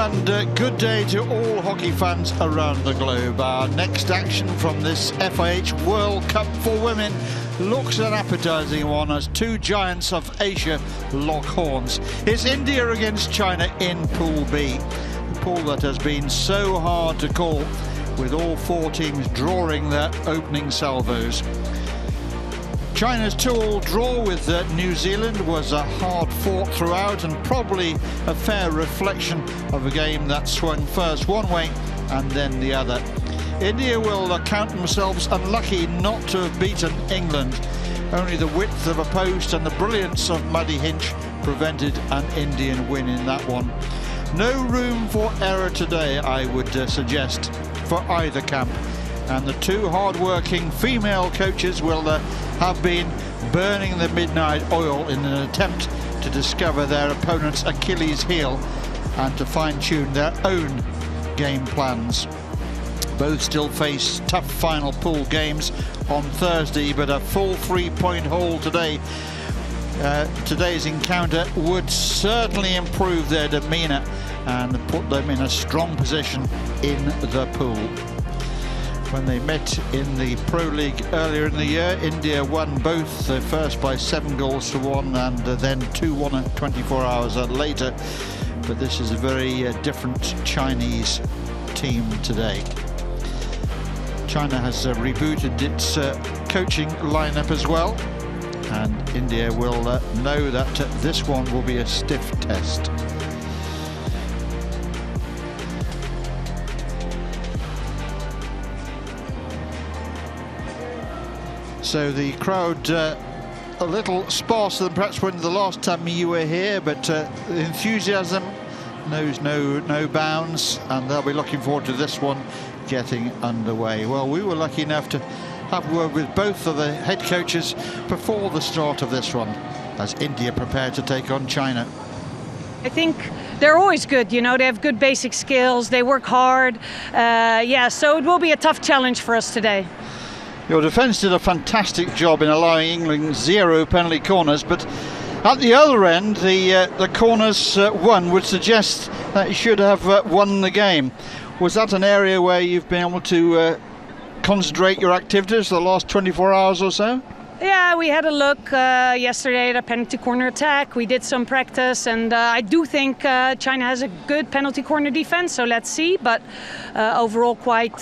and good day to all hockey fans around the globe. Our next action from this FIH World Cup for women looks an appetizing one as two giants of Asia lock horns. It's India against China in Pool B, the pool that has been so hard to call, with all four teams drawing their opening salvos. China's 2-2 draw with New Zealand was hard fought throughout, and probably a fair reflection of a game that swung first one way and then the other. India will count themselves unlucky not to have beaten England. Only the width of a post and the brilliance of Muddy Hinch prevented an Indian win in that one. No room for error today, I would suggest, for either camp. And the two hard-working female coaches will have been burning the midnight oil in an attempt to discover their opponent's Achilles heel and to fine-tune their own game plans. Both still face tough final pool games on Thursday, but a full 3-point haul today. Today's encounter would certainly improve their demeanour and put them in a strong position in the pool. When they met in the Pro League earlier in the year, India won both, first by 7-1 and then 2-1 24 hours later. But this is a very different Chinese team today. China has rebooted its coaching lineup as well, and India will know that this one will be a stiff test. So the crowd a little sparser than perhaps when the last time you were here, but the enthusiasm knows no bounds, and they'll be looking forward to this one getting underway. Well, we were lucky enough to have a word with both of the head coaches before the start of this one, as India prepared to take on China. I think they're always good, you know, they have good basic skills, they work hard. So it will be a tough challenge for us today. Your defence did a fantastic job in allowing England 0 penalty corners, but at the other end, the corners won would suggest that you should have won the game. Was that an area where you've been able to concentrate your activities the last 24 hours or so? Yeah, we had a look yesterday at a penalty corner attack. We did some practice, and I do think China has a good penalty corner defense, so let's see. But overall quite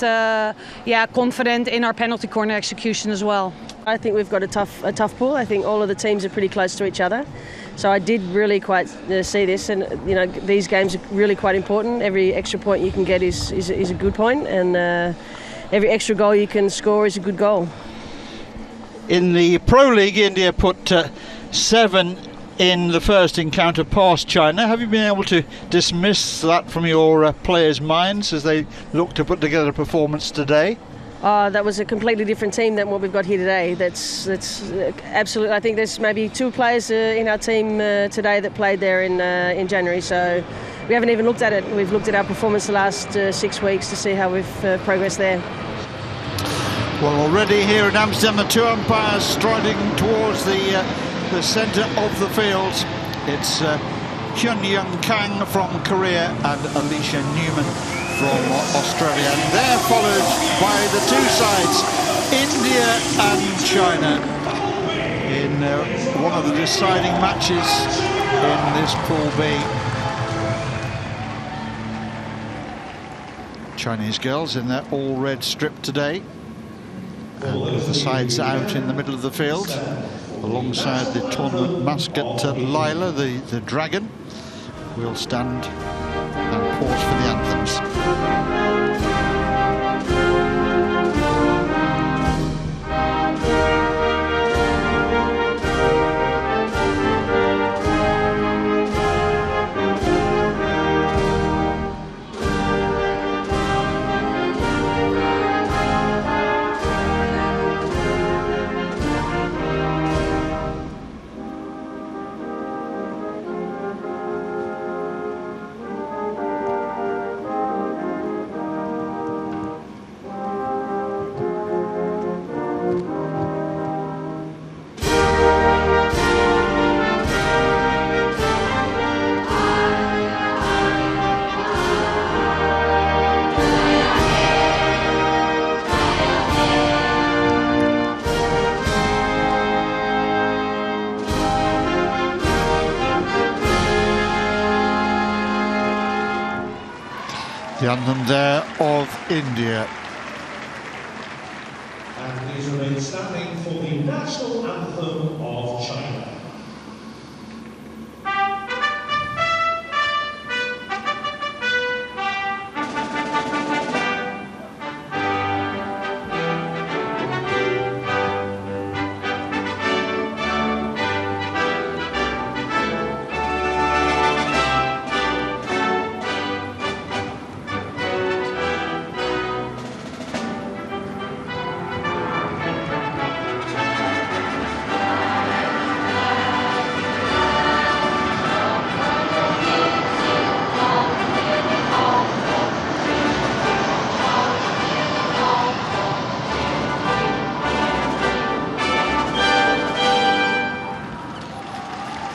confident in our penalty corner execution as well. I think we've got a tough pool. I think all of the teams are pretty close to each other. So I did really quite see this, and you know, these games are really quite important. Every extra point you can get is a good point, and every extra goal you can score is a good goal. In the Pro League, India put 7 in the first encounter past China. Have you been able to dismiss that from your players' minds as they look to put together a performance today? That was a completely different team than what we've got here today. That's absolutely. I think there's maybe 2 players in our team today that played there in January. So we haven't even looked at it. We've looked at our performance the last 6 weeks to see how we've progressed there. Well, already here in Amsterdam, the 2 umpires striding towards the centre of the field. It's Hyun Young Kang from Korea and Alicia Newman from Australia. And they're followed by the two sides, India and China, in one of the deciding matches in this Pool B. Chinese girls in their all-red strip today, and with the sides out in the middle of the field, alongside the tournament mascot Lila, the dragon. We'll stand and pause for the anthems. The anthem there of India. And please remain standing for the national anthem of China.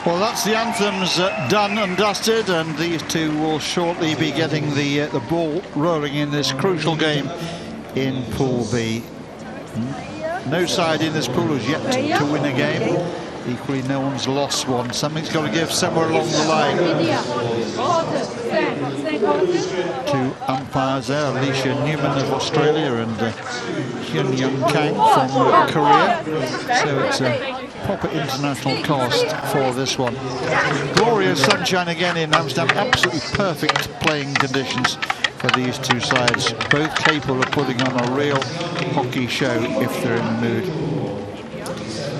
Well, that's the anthems done and dusted, and these two will shortly be getting the ball rolling in this crucial game in Pool B. No side in this pool has yet to win a game. Equally, no one's lost one. Something's got to give somewhere along the line. Two umpires there, Alicia Newman of Australia and Hyun Young Kang from Korea. So it's a proper international cast for this one. Glorious sunshine again in Amsterdam. Absolutely perfect playing conditions for these two sides. Both capable of putting on a real hockey show if they're in the mood.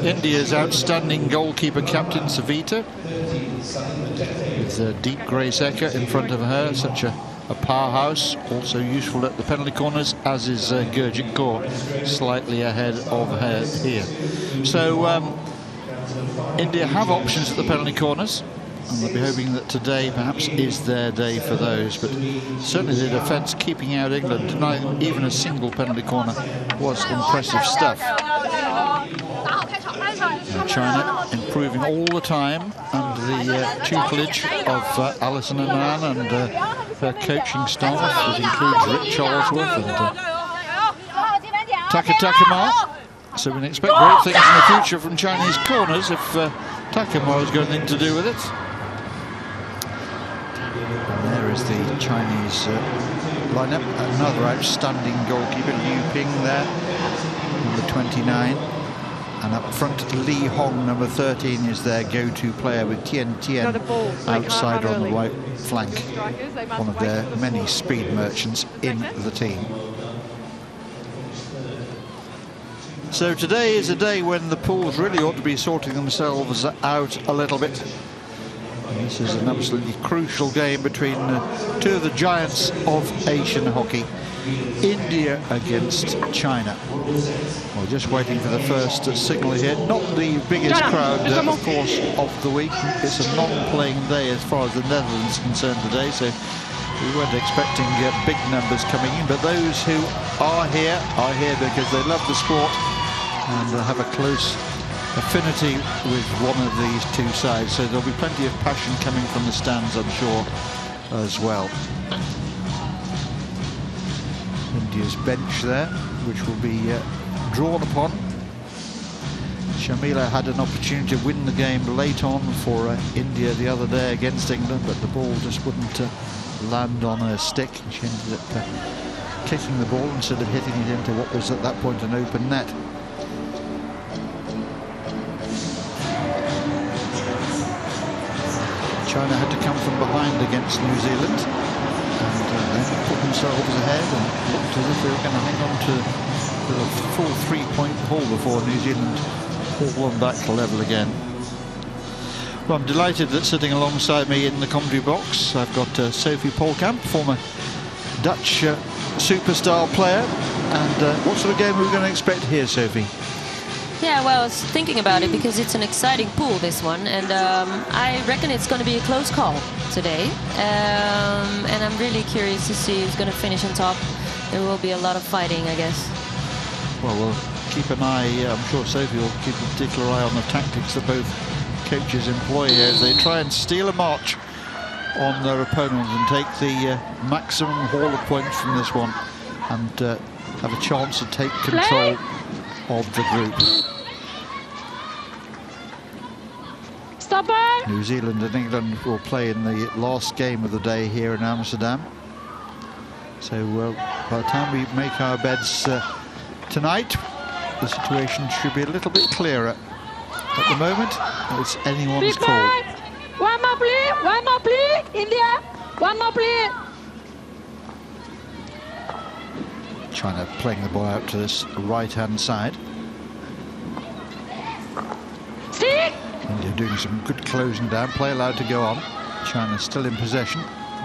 India's outstanding goalkeeper captain Savita, with Deep Grace Ecker in front of her, such a powerhouse, also useful at the penalty corners, as is Gurjit Kaur, slightly ahead of her here. So India have options at the penalty corners, and they'll be hoping that today perhaps is their day for those, but certainly the defence keeping out England, denying them even a single penalty corner, was impressive stuff. China improving all the time under the tutelage of Alison Anand and her coaching staff, that includes Rick Charlesworth and Taka Takamar. So we can expect great things in the future from Chinese corners if Takamar has got anything to do with it. And there is the Chinese lineup. Another outstanding goalkeeper, Liu Ping there, number 29. And up front, Li Hong, number 13, is their go-to player, with Tian Tian outside on the right flank, one of their many speed merchants in the team. So today is a day when the pools really ought to be sorting themselves out a little bit. And this is an absolutely crucial game between two of the giants of Asian hockey. India against China. We're just waiting for the first signal here. Not the biggest crowd, of course, of the week. It's a non-playing day as far as the Netherlands is concerned today, so we weren't expecting big numbers coming in. But those who are here because they love the sport and have a close affinity with one of these two sides. So there'll be plenty of passion coming from the stands, I'm sure, as well. India's bench there, which will be drawn upon. Shamila had an opportunity to win the game late on for India the other day against England, but the ball just wouldn't land on her stick. She ended up kicking the ball instead of hitting it into what was at that point an open net. China had to come from behind against New Zealand, and then put themselves ahead and looked as if they were going to hang on to the full 3-point haul before New Zealand pulled one back to level again. Well, I'm delighted that sitting alongside me in the commentary box I've got Sophie Polkamp, former Dutch superstar player. And what sort of game are we going to expect here, Sophie? Yeah, well, I was thinking about it because it's an exciting pool, this one, and I reckon it's going to be a close call today, and I'm really curious to see who's going to finish on top. There will be a lot of fighting, I guess. Well, we'll keep an eye. I'm sure Sophie will keep a particular eye on the tactics that both coaches employ here as they try and steal a march on their opponent and take the maximum haul of points from this one and have a chance to take control of the group. New Zealand and England will play in the last game of the day here in Amsterdam. So by the time we make our beds tonight, the situation should be a little bit clearer. At the moment, it's anyone's call. One more please, India, one more please. China playing the ball out to this right-hand side. India doing some good closing down, play allowed to go on. China still in possession.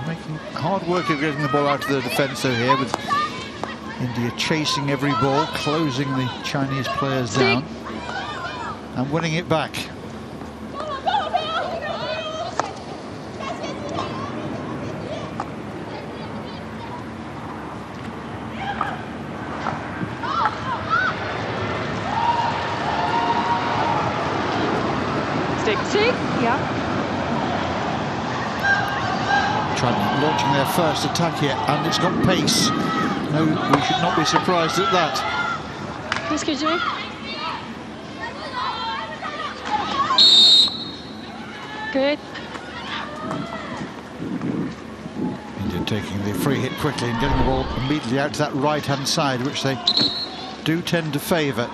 Making hard work of getting the ball out of the defence though here, with India chasing every ball, closing the Chinese players down and winning it back. Yeah. China launching their first attack here, and it's got pace. No, we should not be surprised at that. Excuse me. Good. India taking the free hit quickly and getting the ball immediately out to that right-hand side, which they do tend to favour.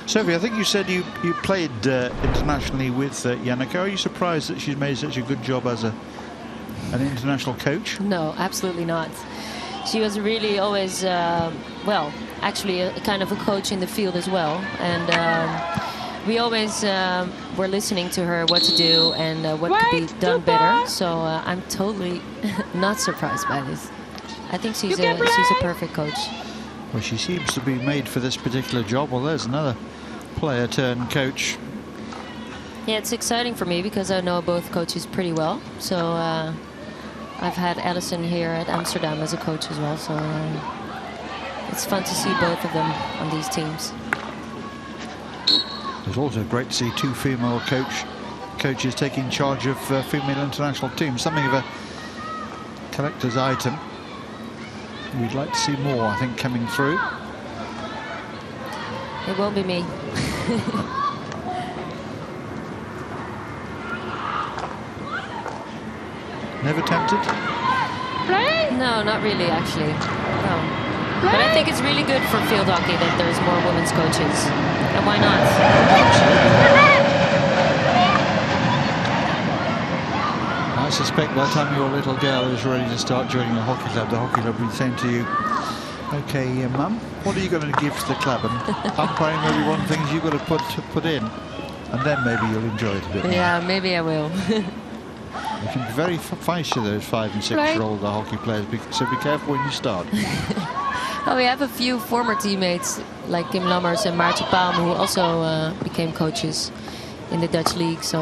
Sophie, I think you said you played internationally with Yannicka. Are you surprised that she's made such a good job as an international coach? No, absolutely not. She was really always, well, actually a kind of a coach in the field as well. And we always were listening to her what to do and what could be done better. So I'm totally not surprised by this. I think she's a perfect coach. Well, she seems to be made for this particular job. Well, there's another player turned coach. Yeah, it's exciting for me because I know both coaches pretty well. So I've had Alison here at Amsterdam as a coach as well. So it's fun to see both of them on these teams. It's also great to see two female coaches taking charge of female international teams. Something of a collector's item. We'd like to see more, I think, coming through. It won't be me. Never tempted? No, not really, actually. No. But I think it's really good for field hockey that there's more women's coaches. And why not? I suspect by the time your little girl is ready to start joining the hockey club will be saying to you, OK, Mum, what are you going to give to the club? And umpiring will be one of the things you've got to put in. And then maybe you'll enjoy it a bit more. Yeah, maybe I will. You can be very feisty, those 5- and 6-year-old hockey players, so be careful when you start. Oh, we have a few former teammates like Kim Lammers and Maarten Palm who also became coaches in the Dutch league. So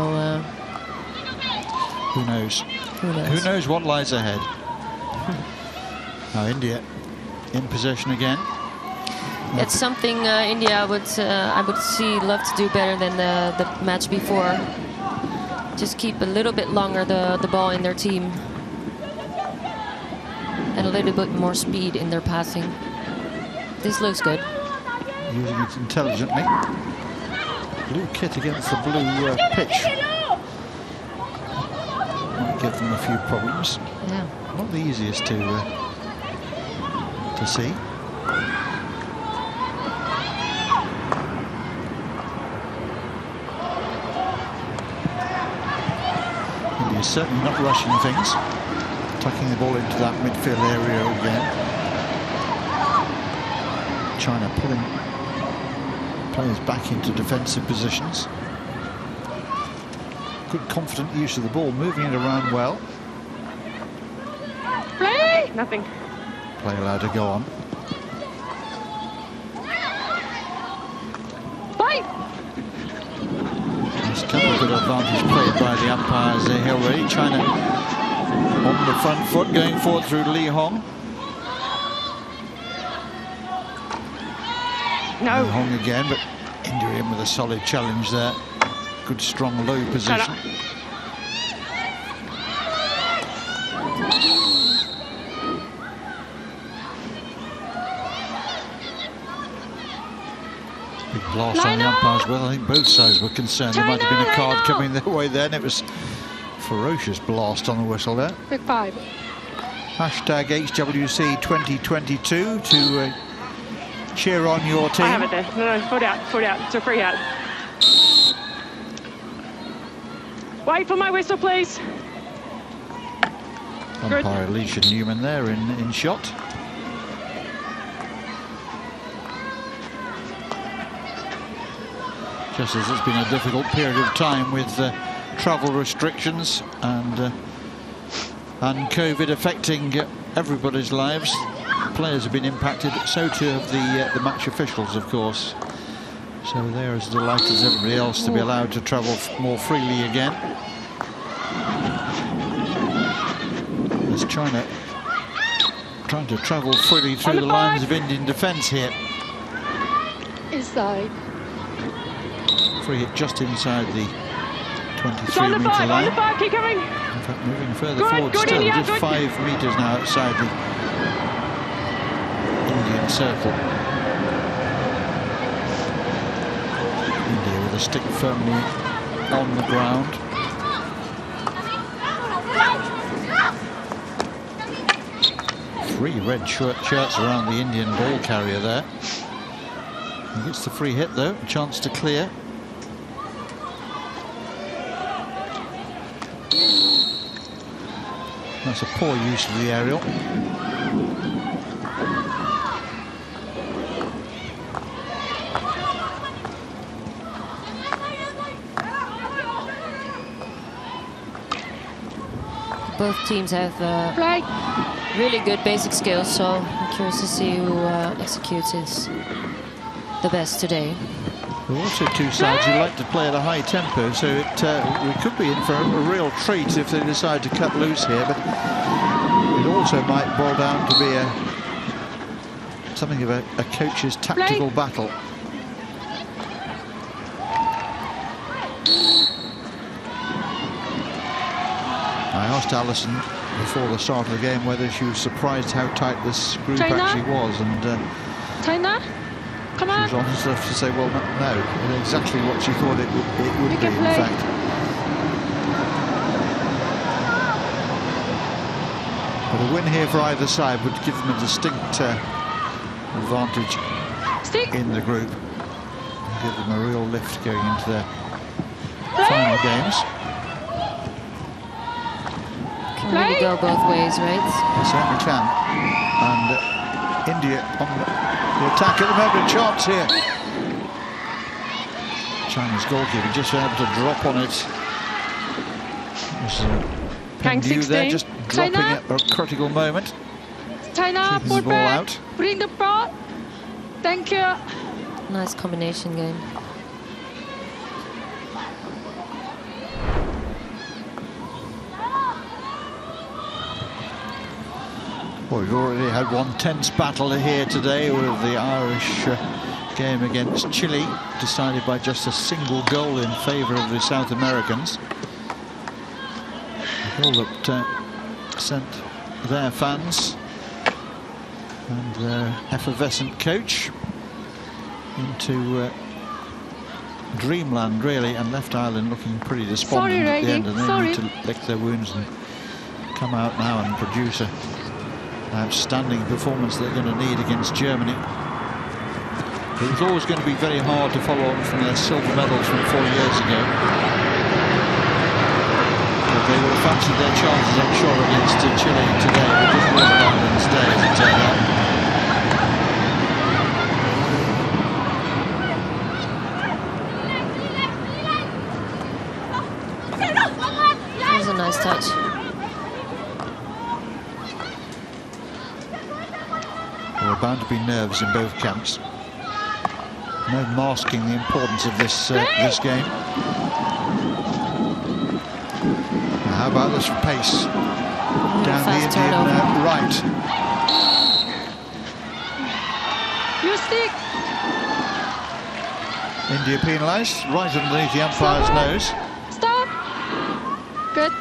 who knows? Who knows? Who knows what lies ahead? Now India in possession again. It's something India I would love to do better than the match before. Just keep a little bit longer the ball in their team and a little bit more speed in their passing. This looks good. Using it intelligently. Blue kit against the blue pitch. Might give them a few problems. Yeah. Not the easiest to see. India's certainly not rushing things. Tucking the ball into that midfield area again. China pulling players back into defensive positions. Good confident use of the ball, moving it around well. Play! Nothing. Play allowed to go on. Fight! There's a couple of good advantage played by the umpires here already. China on the front foot, going forward through Li Hong. No. Li Hong again, but India in with a solid challenge there. Good, strong, low position. Big blast on the umpires. Well, I think both sides were concerned. There might have been a card coming their way then. It was a ferocious blast on the whistle there. Big 5. Hashtag HWC 2022 to cheer on your team. I have it there. No, foot out. It's a free out. Wait for my whistle, please. Umpire Alicia Newman there in shot. Just as it's been a difficult period of time with travel restrictions and COVID affecting everybody's lives. Players have been impacted, so too have the match officials, of course. So they're as delighted as everybody else to be allowed to travel more freely again. As China trying to travel freely through the lines of Indian defence here. Inside. Free hit just inside the 23-metre line. On the 5, keep coming. In fact, moving further forward still, just 5 metres now outside the Indian circle. India with a stick firmly on the ground. Three red shirts around the Indian ball carrier there. He gets the free hit though, a chance to clear. That's a poor use of the aerial. Both teams have really good basic skills, so I'm curious to see who executes it the best today. There are also two sides who like to play at a high tempo, so we could be in for a real treat if they decide to cut loose here, but it also might boil down to be something of a coach's tactical battle. I asked Alison before the start of the game whether she was surprised how tight this group actually was, and China, come on. she was honest enough to say, well, no, exactly what she thought it would be, in fact. But a win here for either side would give them a distinct advantage in the group and give them a real lift going into their final games. Can really go both ways, right? They certainly can. And India on the attack at the moment. A chance here. China's goalkeeper just been able to drop on it. There's there just dropping at a critical moment. China, keeping the ball out. Bring the ball. Thank you. Nice combination game. Well, we've already had one tense battle here today with the Irish game against Chile, decided by just a single goal in favour of the South Americans. A goal that sent their fans and their effervescent coach into dreamland, really, and left Ireland looking pretty despondent at the end, and they need to lick their wounds and come out now and produce a outstanding performance they're going to need against Germany. It was always going to be very hard to follow on from their silver medals from 4 years ago. But they would have fancied their chances, I'm sure, against Chile today, but this wasn't Ireland's day, as it turned out. That was a nice touch. There are bound to be nerves in both camps. No masking the importance of this this game. Now how about this pace down the Indian right? You stick. India penalised right underneath the umpire's nose. Stop. Good.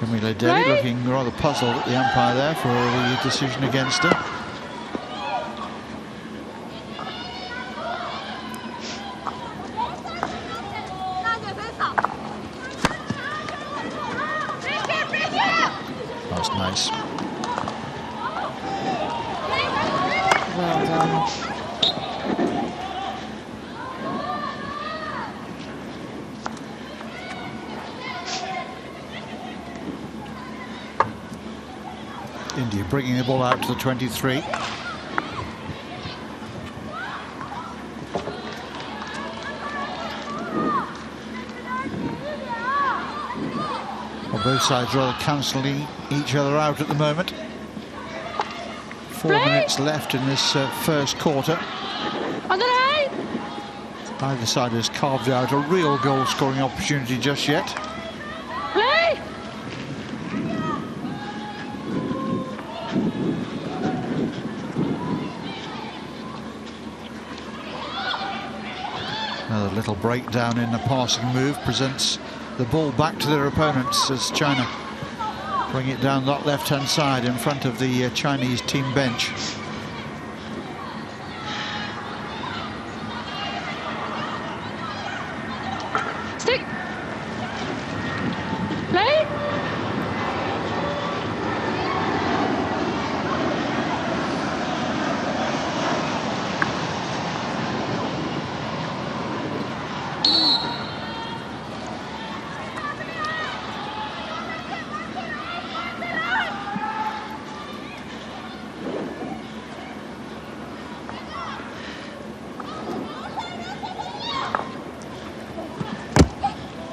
Shamila Delhi looking rather puzzled at the umpire there for the decision against her. India bringing the ball out to the 23. Well, both sides rather cancelling each other out at the moment. 4 minutes left in this first quarter. Neither side has carved out a real goal-scoring opportunity just yet. Another little breakdown in the passing move presents the ball back to their opponents as China bring it down that left-hand side in front of the Chinese team bench. Stick. Play.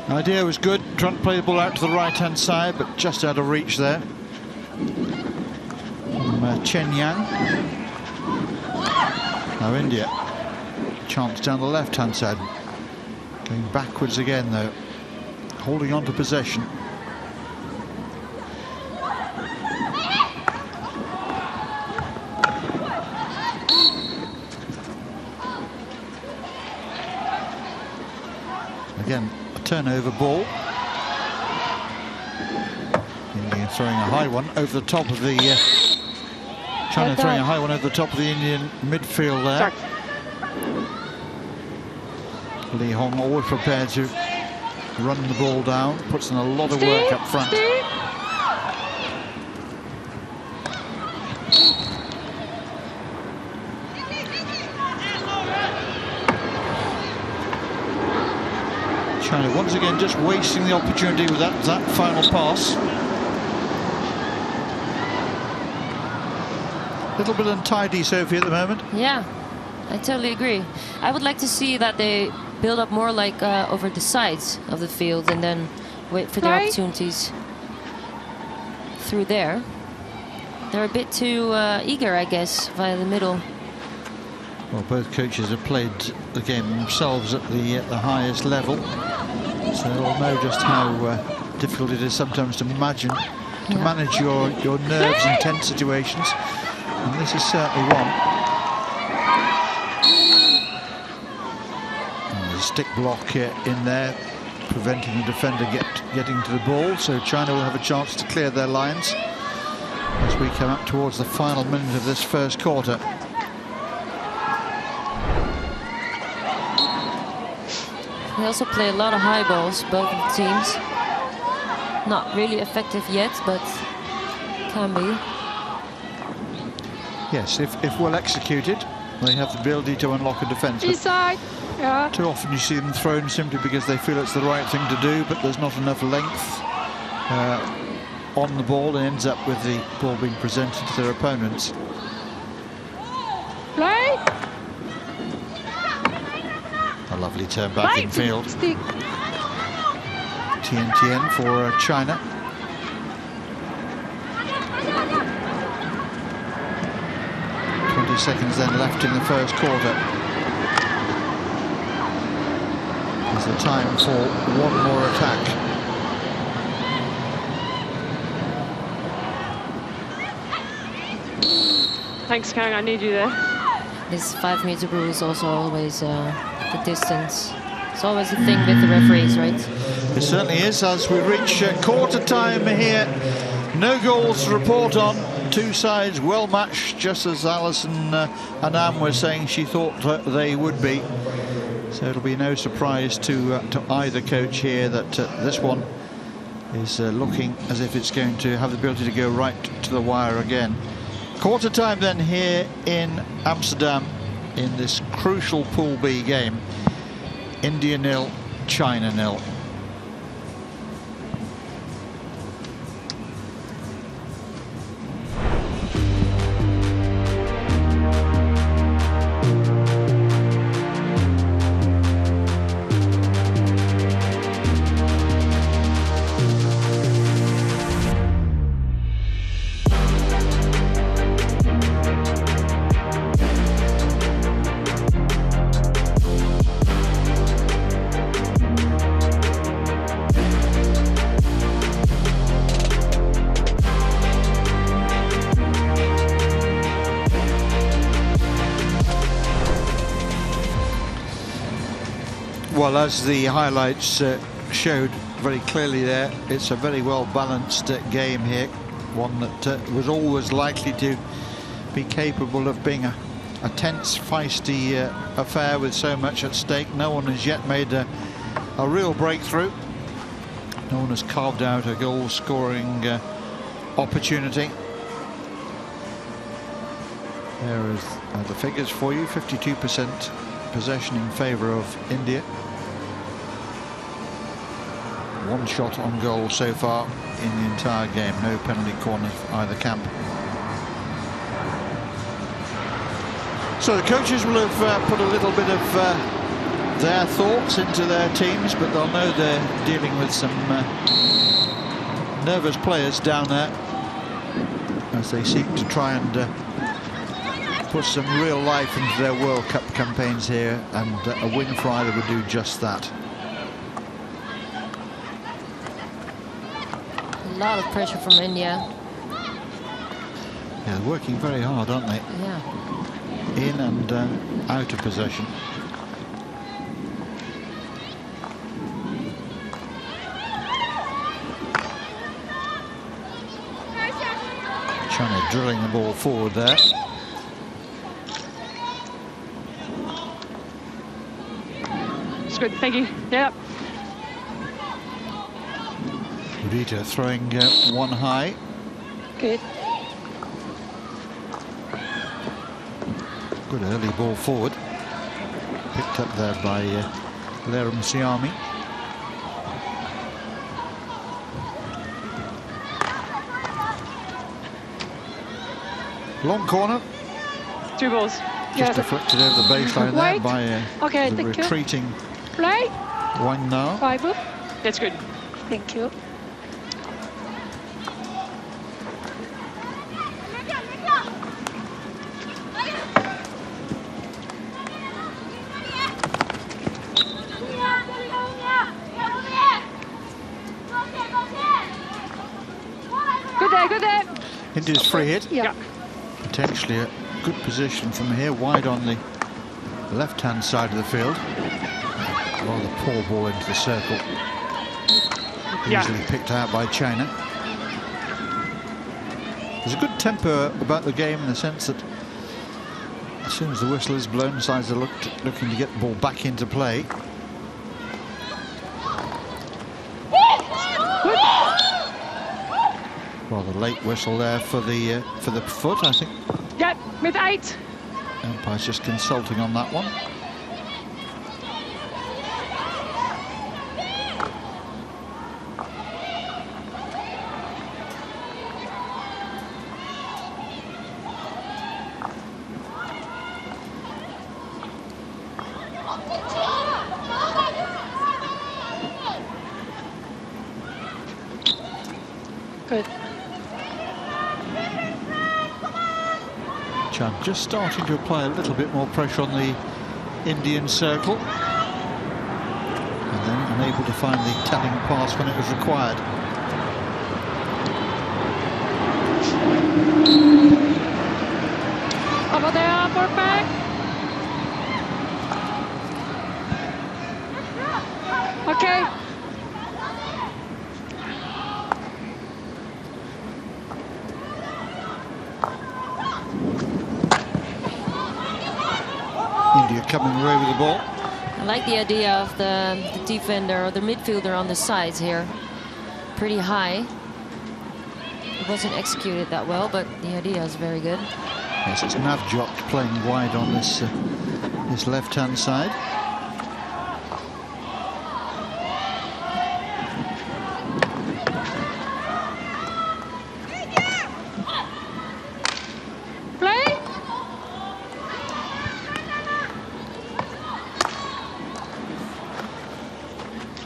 The idea was good, trying to play the ball out to the right-hand side, but just out of reach there. From Chen Yang. Now India, chance down the left-hand side. Going backwards again, though. Holding on to possession. Again, a turnover ball. India throwing a high one over the top of the... China throwing a high one over the top of the Indian midfield there. Li Hong always prepared to run the ball down, puts in a lot of work up front. China once again just wasting the opportunity with that final pass. A little bit untidy, Sophie, at the moment. Yeah, I totally agree. I would like to see that they build up more like over the sides of the field and then wait for their opportunities through there. They're a bit too eager, I guess, via the middle. Well, both coaches have played the game themselves at the highest level, so they'll know just how difficult it is sometimes to manage your nerves in tense situations, and this is certainly one. And there's a stick block in there, preventing the defender getting to the ball, so China will have a chance to clear their lines as we come up towards the final minute of this first quarter. They also play a lot of high balls, both of the teams. Not really effective yet, but can be. Yes, if well executed, they have the ability to unlock a defence. Inside. Yeah. Too often you see them thrown simply because they feel it's the right thing to do, but there's not enough length on the ball, and ends up with the ball being presented to their opponents. Play. A lovely turn back in field. Stick. Tien for China. Seconds then left in the first quarter. There's the time for one more attack. Thanks, Kang. I need you there. This 5-meter rule is also always the distance. It's always a thing with the referees, right? It certainly is. As we reach quarter time here, no goals to report on. Two sides well matched, just as Alison Anam was saying she thought they would be. So it'll be no surprise to either coach here that this one is looking as if it's going to have the ability to go right to the wire again. Quarter time then here in Amsterdam in this crucial Pool B game. India 0, China 0. Well, as the highlights showed very clearly there, it's a very well balanced game here. One that was always likely to be capable of being a tense, feisty affair with so much at stake. No one has yet made a real breakthrough. No one has carved out a goal-scoring opportunity. There are the figures for you. 52% possession in favour of India. One shot on goal so far in the entire game. No penalty corners for either camp. So the coaches will have put a little bit of their thoughts into their teams, but they'll know they're dealing with some nervous players down there as they seek to try and put some real life into their World Cup campaigns here, and a win for either would do just that. A lot of pressure from India. Yeah, they're working very hard, aren't they? Yeah. In and out of possession. China drilling the ball forward there. It's good, thank you. Yeah. Rita throwing one high. Good. Good early ball forward. Picked up there by Lerum Siami. Long corner. 2 balls. Just deflected over the baseline there by okay, the retreating Play. Wang now. 5 up. That's good. Thank you. Good day. India's free hit. Yeah. Potentially a good position from here, wide on the left-hand side of the field. Rather poor ball into the circle. Easily picked out by China. There's a good tempo about the game in the sense that as soon as the whistle is blown, sides are looking to get the ball back into play. Rather late whistle there for the foot, I think. Yeah, with 8. Umpire's just consulting on that one. Good. Chan just starting to apply a little bit more pressure on the Indian circle, and then unable to find the telling pass when it was required. Over there, perfect. Okay. India coming away with the ball. I like the idea of the defender or the midfielder on the sides here. Pretty high. it wasn't executed that well, but the idea is very good. Yes, it's Navjot playing wide on this this left-hand side.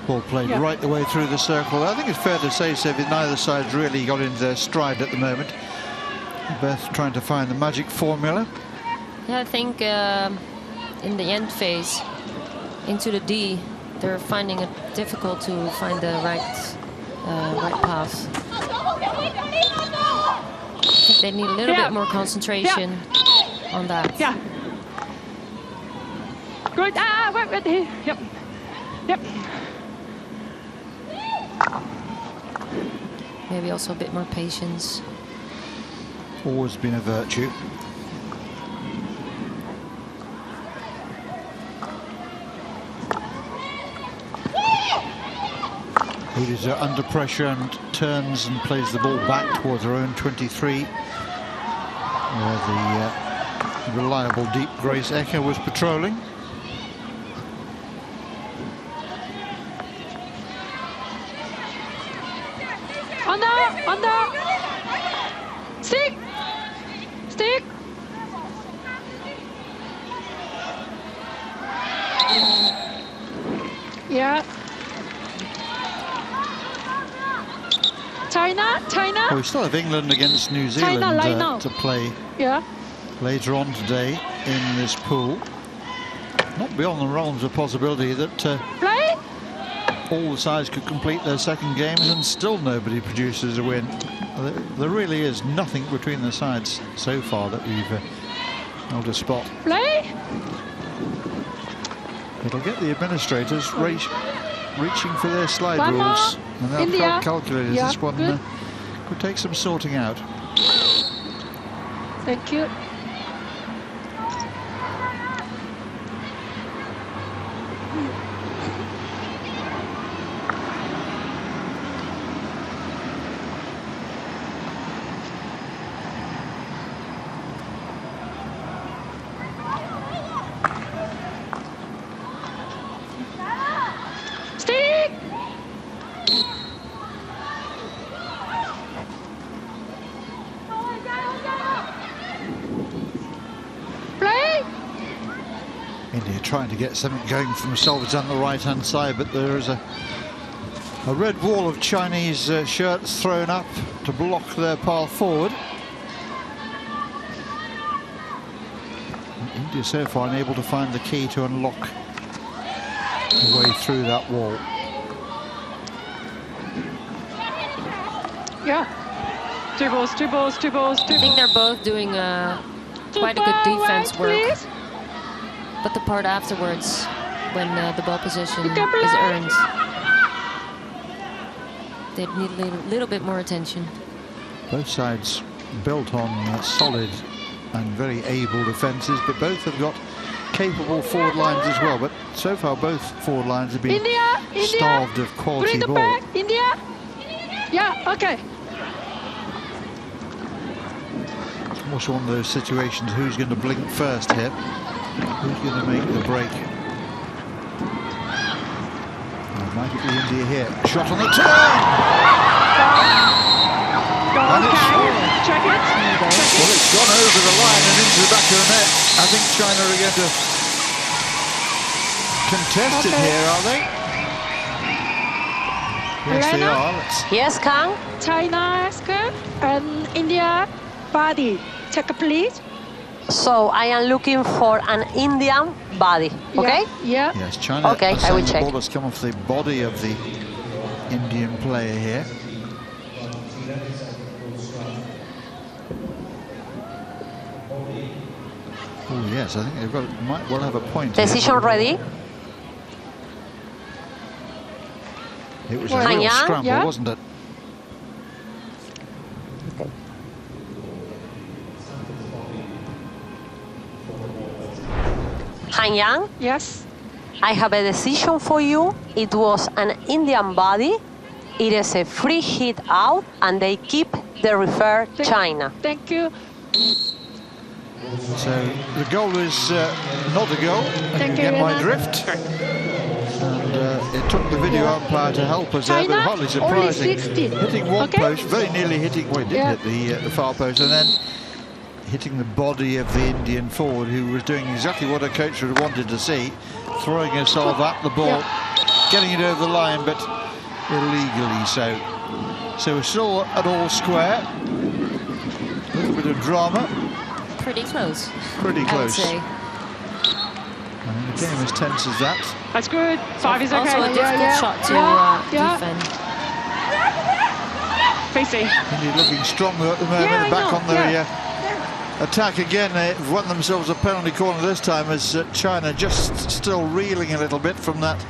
Ball played right the way through the circle. I think it's fair to say, Sevi, neither side's really got into their stride at the moment. Beth trying to find the magic formula. Yeah, I think in the end phase, into the D, they're finding it difficult to find the right path. I think they need a little bit more concentration on that. Yeah. Good. Wait here. Yep. Yep. Maybe also a bit more patience. Always been a virtue. Ladies are under pressure and turns and plays the ball back towards her own 23. Where the reliable deep Grace Ecker was patrolling. Under. Stick. Yeah. China. Well, we still have England against New Zealand to play later on today in this pool. Not beyond the realms of possibility that all the sides could complete their second games and still nobody produces a win. There really is nothing between the sides so far that we've held a spot. It'll get the administrators reaching for their slide rules and their calculators. This one could take some sorting out. Thank you. India trying to get something going for themselves on the right-hand side, but there is a red wall of Chinese shirts thrown up to block their path forward. And India so far unable to find the key to unlock the way through that wall. Yeah. Two balls. I think they're both doing quite a good defense work. But the part afterwards, when the ball position is earned, they need a little bit more attention. Both sides built on solid and very able defences, but both have got capable forward lines as well. But so far, both forward lines have been starved of quality ball. Back. India. Yeah. Okay. It's also one of those situations. Who's going to blink first here? Who's going to make the break? Might be India here. Shot on the turn! And Check it. Well, it's gone over the line and into the back of the net. I think China are going to contest it here, are they? Yes, they are. Yes, Kang. China skirt and India body. Check, please. So I am looking for an Indian body, okay? Yeah. Yes, China. Okay, I will check. The ball has come off the body of the Indian player here. Oh yes, I think they've got might well have a point. Decision ready. It was a real scramble, wasn't it? Han Yang, Yes. I have a decision for you. It was an Indian body. It is a free hit out, and they keep the refer China. Thank you. So the goal is not a goal. Thank Get you, my Elena. drift. And it took the video umpire to help us there, but China, hardly only surprising. 60. Hitting one Okay. post, very nearly hitting, well, it did Yeah. hit the far post, and then hitting the body of the Indian forward, who was doing exactly what her coach would have wanted to see, throwing herself at the ball, getting it over the line, but illegally so. So we're still at all square. A little bit of drama. Pretty close. Pretty close. I would say. And the game as tense as that. That's good. 5 is okay. Also a difficult shot to defend. Facing. Indeed, looking stronger at the moment. Yeah, I Back know, on the attack again. They've won themselves a penalty corner this time, as China just still reeling a little bit from that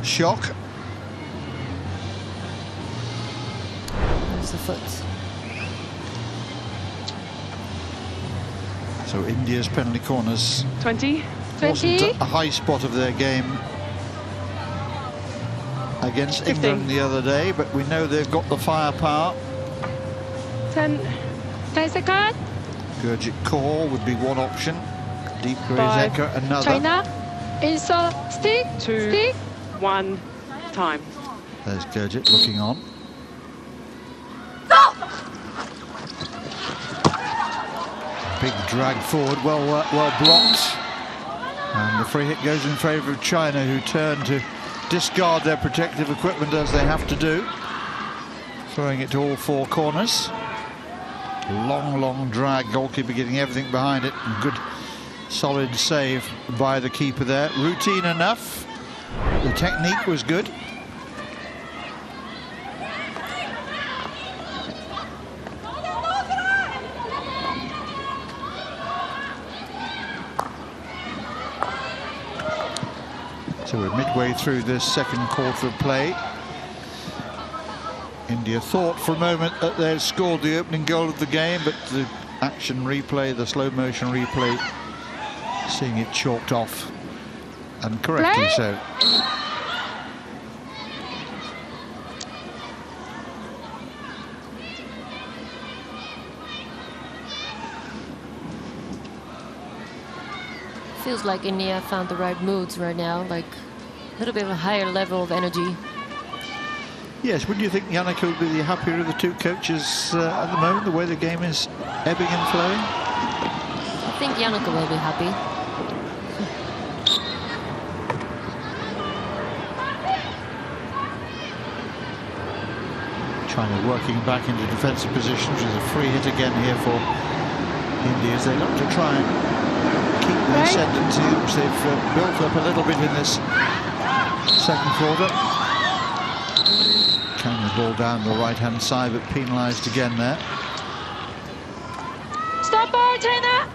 shock. There's the foot. So India's penalty corners 20. wasn't a high spot of their game against 15. England the other day, but we know they've got the firepower. 10 seconds. Gurjit Kaur would be one option. Deep 5. Gurjit another. China. Insert. Stick. 2. Stick. 1. Time. There's Gurjit looking on. Big drag forward, well blocked. And the free hit goes in favour of China, who turn to discard their protective equipment as they have to do. Throwing it to all 4 corners. Long drag, goalkeeper getting everything behind it. Good solid save by the keeper there. Routine enough. The technique was good. So we're midway through this second quarter of play. India thought for a moment that they had scored the opening goal of the game, but the action replay, the slow motion replay, seeing it chalked off, and correctly so. Feels like India found the right moods right now, like a little bit of a higher level of energy. Yes, would you think Yannicka would be the happier of the 2 coaches at the moment, the way the game is ebbing and flowing? I think Yannicka will be happy. China working back into defensive positions with a free hit again here for India as they look to try and keep the ascendancy which they've built up a little bit in this second quarter. Carrying the ball down the right-hand side, but penalised again there. Stop ball, China.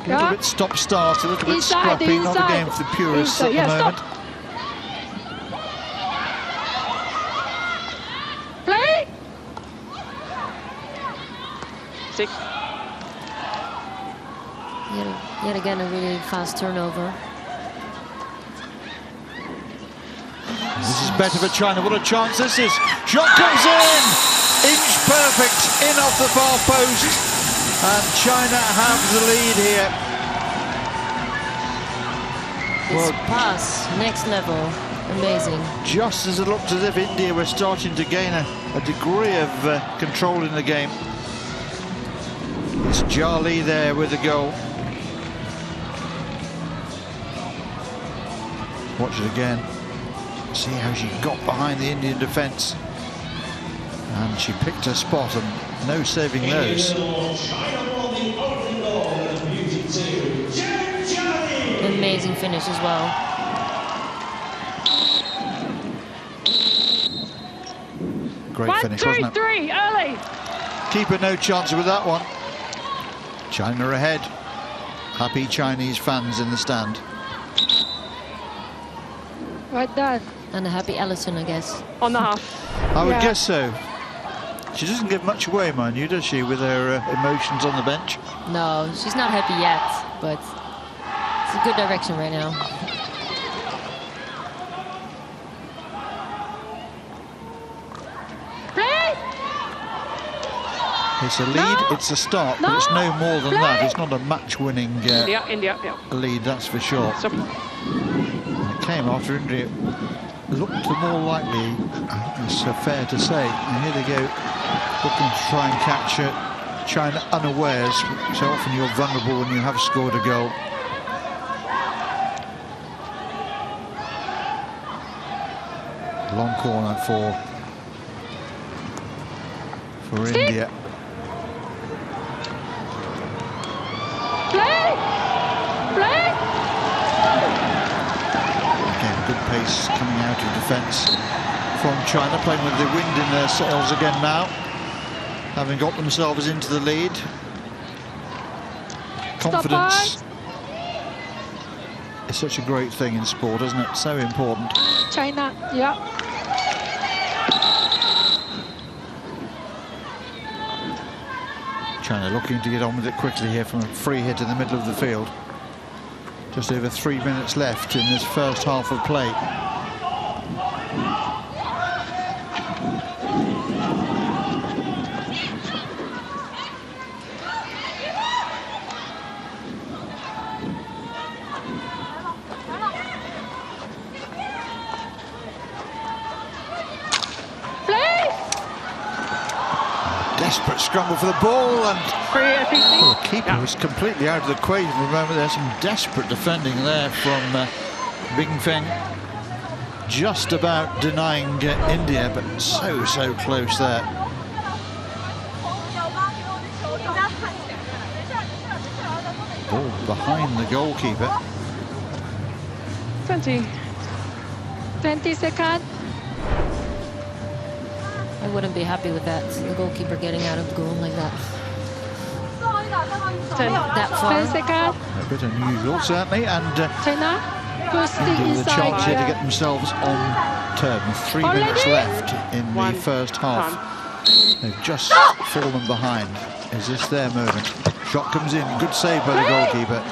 A little bit stop-start, a little bit Inside, scrappy, not a inside. game for the purists Inside, at the yeah, moment. stop. Play. 6. Yet again, a really fast turnover. This is better for China. What a chance this is. Shot comes in. Inch perfect. In off the far post. And China have the lead here. This pass, next level. Amazing. Just as it looked as if India were starting to gain a degree of control in the game. It's Jali there with the goal. Watch it again. See how she got behind the Indian defence. And she picked her spot, and no saving those. Amazing finish as well. Great finish, 1, 2, wasn't it? 3, early. Keeper no chance with that one. China ahead. Happy Chinese fans in the stand. Right done. And a happy Allison, I guess. On the half. I would guess so. She doesn't give much away, mind you, does she, with her emotions on the bench? No, she's not happy yet, but it's a good direction right now. Play. It's a lead, it's a start, but it's no more than that. It's not a match-winning India. lead, that's for sure. So, It came after India looked more likely, it's fair to say. And here they go, looking to try and catch China unawares. So often you're vulnerable when you have scored a goal. Long corner for India. play. Again, good pace coming out of defence from China, playing with the wind in their sails again now, having got themselves into the lead. Confidence is such a great thing in sport, isn't it? So important. China, yeah. China looking to get on with it quickly here from a free hit in the middle of the field. Just over 3 minutes left in this first half of play. Desperate scramble for the ball, and the keeper was completely out of the equation for a moment. There's some desperate defending there from Bing Feng, just about denying India, but so close there. Ball behind the goalkeeper. 20 seconds. I wouldn't be happy with that. The goalkeeper getting out of the goal like that. 10 That far. seconds. A bit unusual, certainly, and China, good stick India with a inside. chance here to get themselves on turn. 3 minutes left in the first half. They've just fallen behind. Is this their moment? Shot comes in. Good save by the goalkeeper.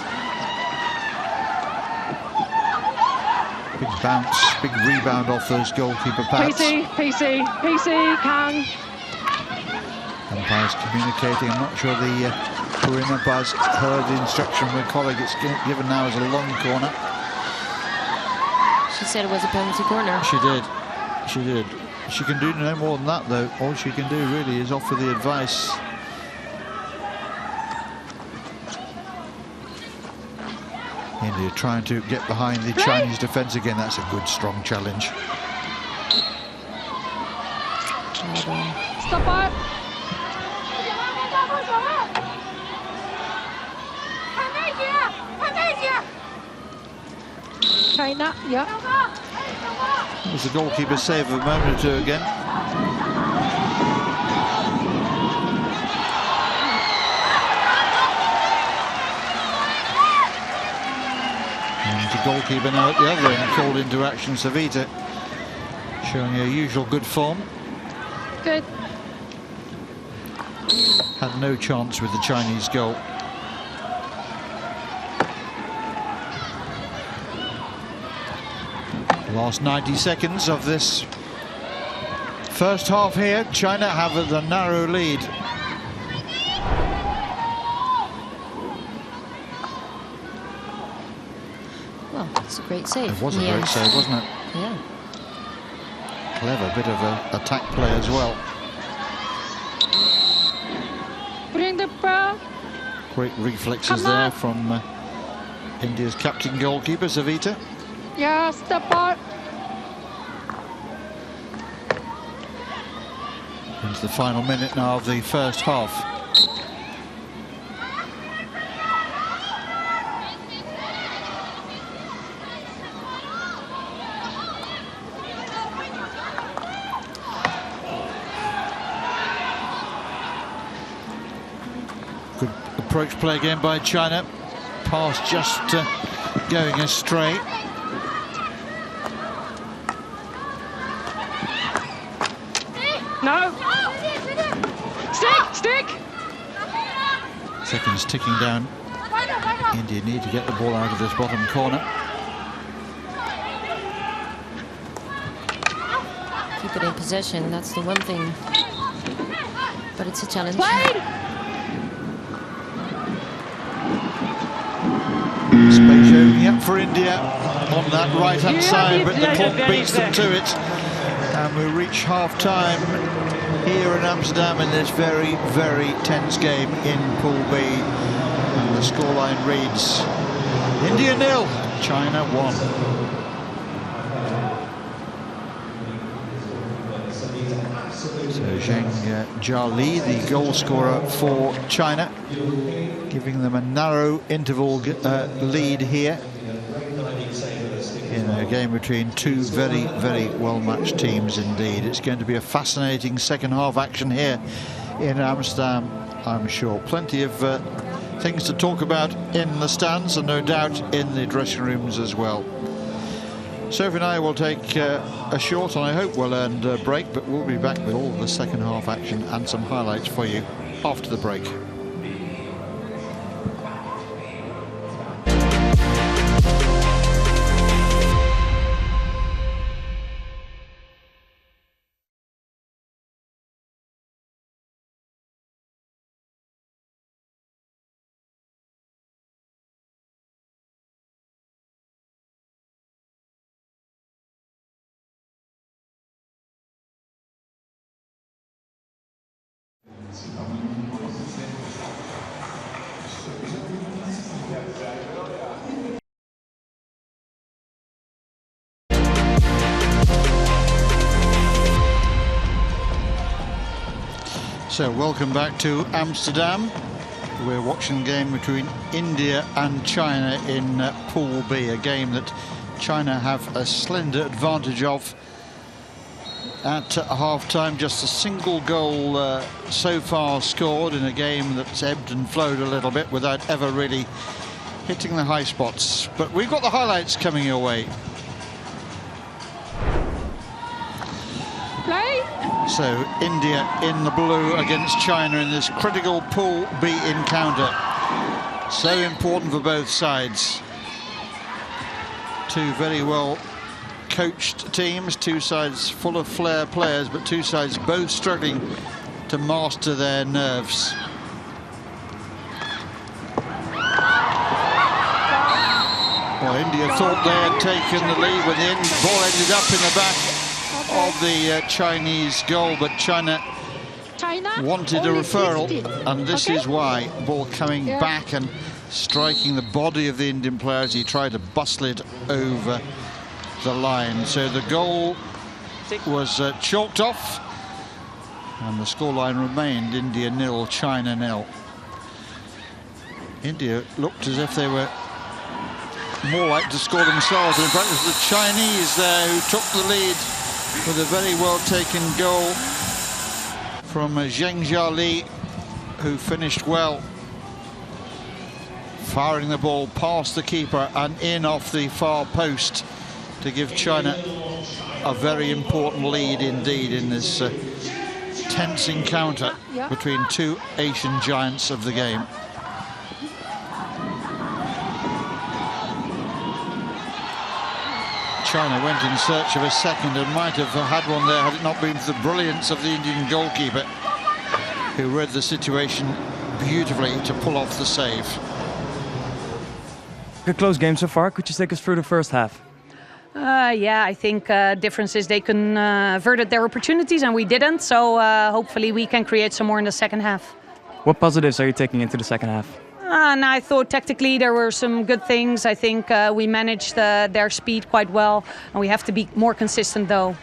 Big bounce, big rebound off those goalkeeper pads. PC, Kang. Umpires communicating. I'm not sure the Korean umpires heard the instruction from a colleague. It's given now as a long corner. She said it was a penalty corner. She did. She did. She can do no more than that, though. All she can do really is offer the advice. India trying to get behind the Chinese defence again. That's a good, strong challenge. Stop it. China, yeah. That was the goalkeeper's save of a moment or two again. And the goalkeeper now at the other end called into action. Savita showing her usual good form. Good. Had no chance with the Chinese goal. Last 90 seconds of this first half here. China have the narrow lead. Well, it's a great save. It was a great save, wasn't it? Yeah. Clever bit of an attack play as well. Bring the ball. Great reflexes there from India's captain goalkeeper, Savita. Yeah, step out. Into the final minute now of the first half. Good approach play again by China. Pass just going astray. No. Stick. Seconds ticking down. India need to get the ball out of this bottom corner. Keep it in possession. That's the one thing but it's a challenge. Space opening up for India on that right-hand side, but the clock beats them to it. And we reach half-time here in Amsterdam in this very, very tense game in Pool B. And the scoreline reads India 0, China 1. So Zheng Jiali, the goal scorer for China, giving them a narrow interval lead here in a game between two very, very well-matched teams indeed. It's going to be a fascinating second half action here in Amsterdam, I'm sure. Plenty of things to talk about in the stands and no doubt in the dressing rooms as well. Sophie and I will take a short and I hope well-earned break, but we'll be back with all the second half action and some highlights for you after the break. So welcome back to Amsterdam. We're watching the game between India and China in Pool B, a game that China have a slender advantage of at half-time. Just a single goal so far scored in a game that's ebbed and flowed a little bit without ever really hitting the high spots. But we've got the highlights coming your way. So India in the blue against China in this critical Pool B encounter. So important for both sides. Two very well coached teams, two sides full of flair players, but two sides both struggling to master their nerves. Well, India thought they had taken the lead when the ball ended up in the back of the Chinese goal, but China wanted a referral, and this is why. Ball coming back and striking the body of the Indian player as he tried to bustle it over the line. So the goal was chalked off, and the scoreline remained India 0, China 0. India looked as if they were more like to score themselves, but in fact it was the Chinese there who took the lead with a very well taken goal from Zheng Jiali, who finished well, firing the ball past the keeper and in off the far post to give China a very important lead indeed in this tense encounter between two Asian giants of the game. China went in search of a second and might have had one there had it not been for the brilliance of the Indian goalkeeper, who read the situation beautifully to pull off the save. A close game so far. Could you take us through the first half? Yeah, I think difference is they converted their opportunities and we didn't, so hopefully we can create some more in the second half. What positives are you taking into the second half? And I thought tactically there were some good things. I think we managed their speed quite well, and we have to be more consistent though.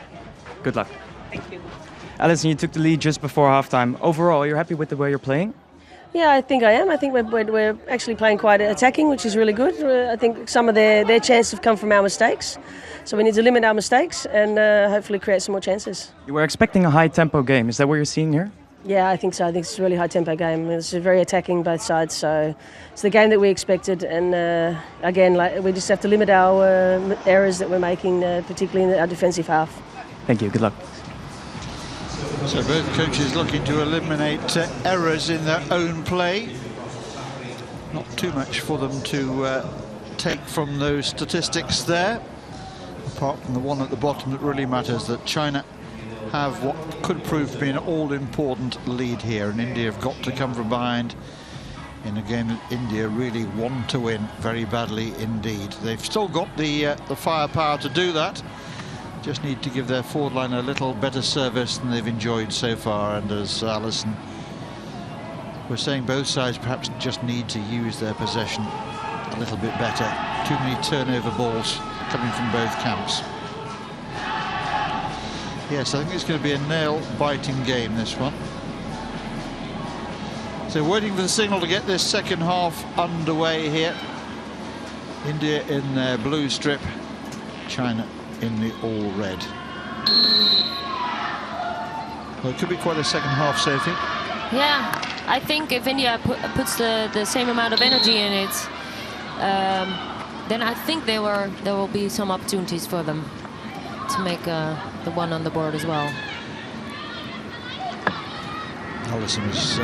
Good luck. Thank you. Alison, you took the lead just before halftime. Overall, you're happy with the way you're playing? Yeah, I think I am. I think we're actually playing quite attacking, which is really good. I think some of their chances have come from our mistakes. So we need to limit our mistakes and hopefully create some more chances. You were expecting a high-tempo game. Is that what you're seeing here? Yeah, I think so. I think it's a really high-tempo game. It's very attacking both sides. So it's the game that we expected. And again, we just have to limit our errors that we're making, particularly in our defensive half. Thank you. Good luck. So both coaches looking to eliminate errors in their own play. Not too much for them to take from those statistics there, apart from the one at the bottom that really matters, that China have what could prove to be an all-important lead here, and India have got to come from behind in a game that India really want to win very badly indeed. They've still got the firepower to do that. Just need to give their forward line a little better service than they've enjoyed so far, and as Alison was saying, both sides perhaps just need to use their possession a little bit better. Too many turnover balls coming from both camps. Yes, I think it's going to be a nail-biting game, this one. So waiting for the signal to get this second half underway here. India in their blue strip, China in the all red. Well, it could be quite a second half, Sophie. Yeah, I think if India puts the same amount of energy in it, then I think there will be some opportunities for them to make the one on the board as well. Alison was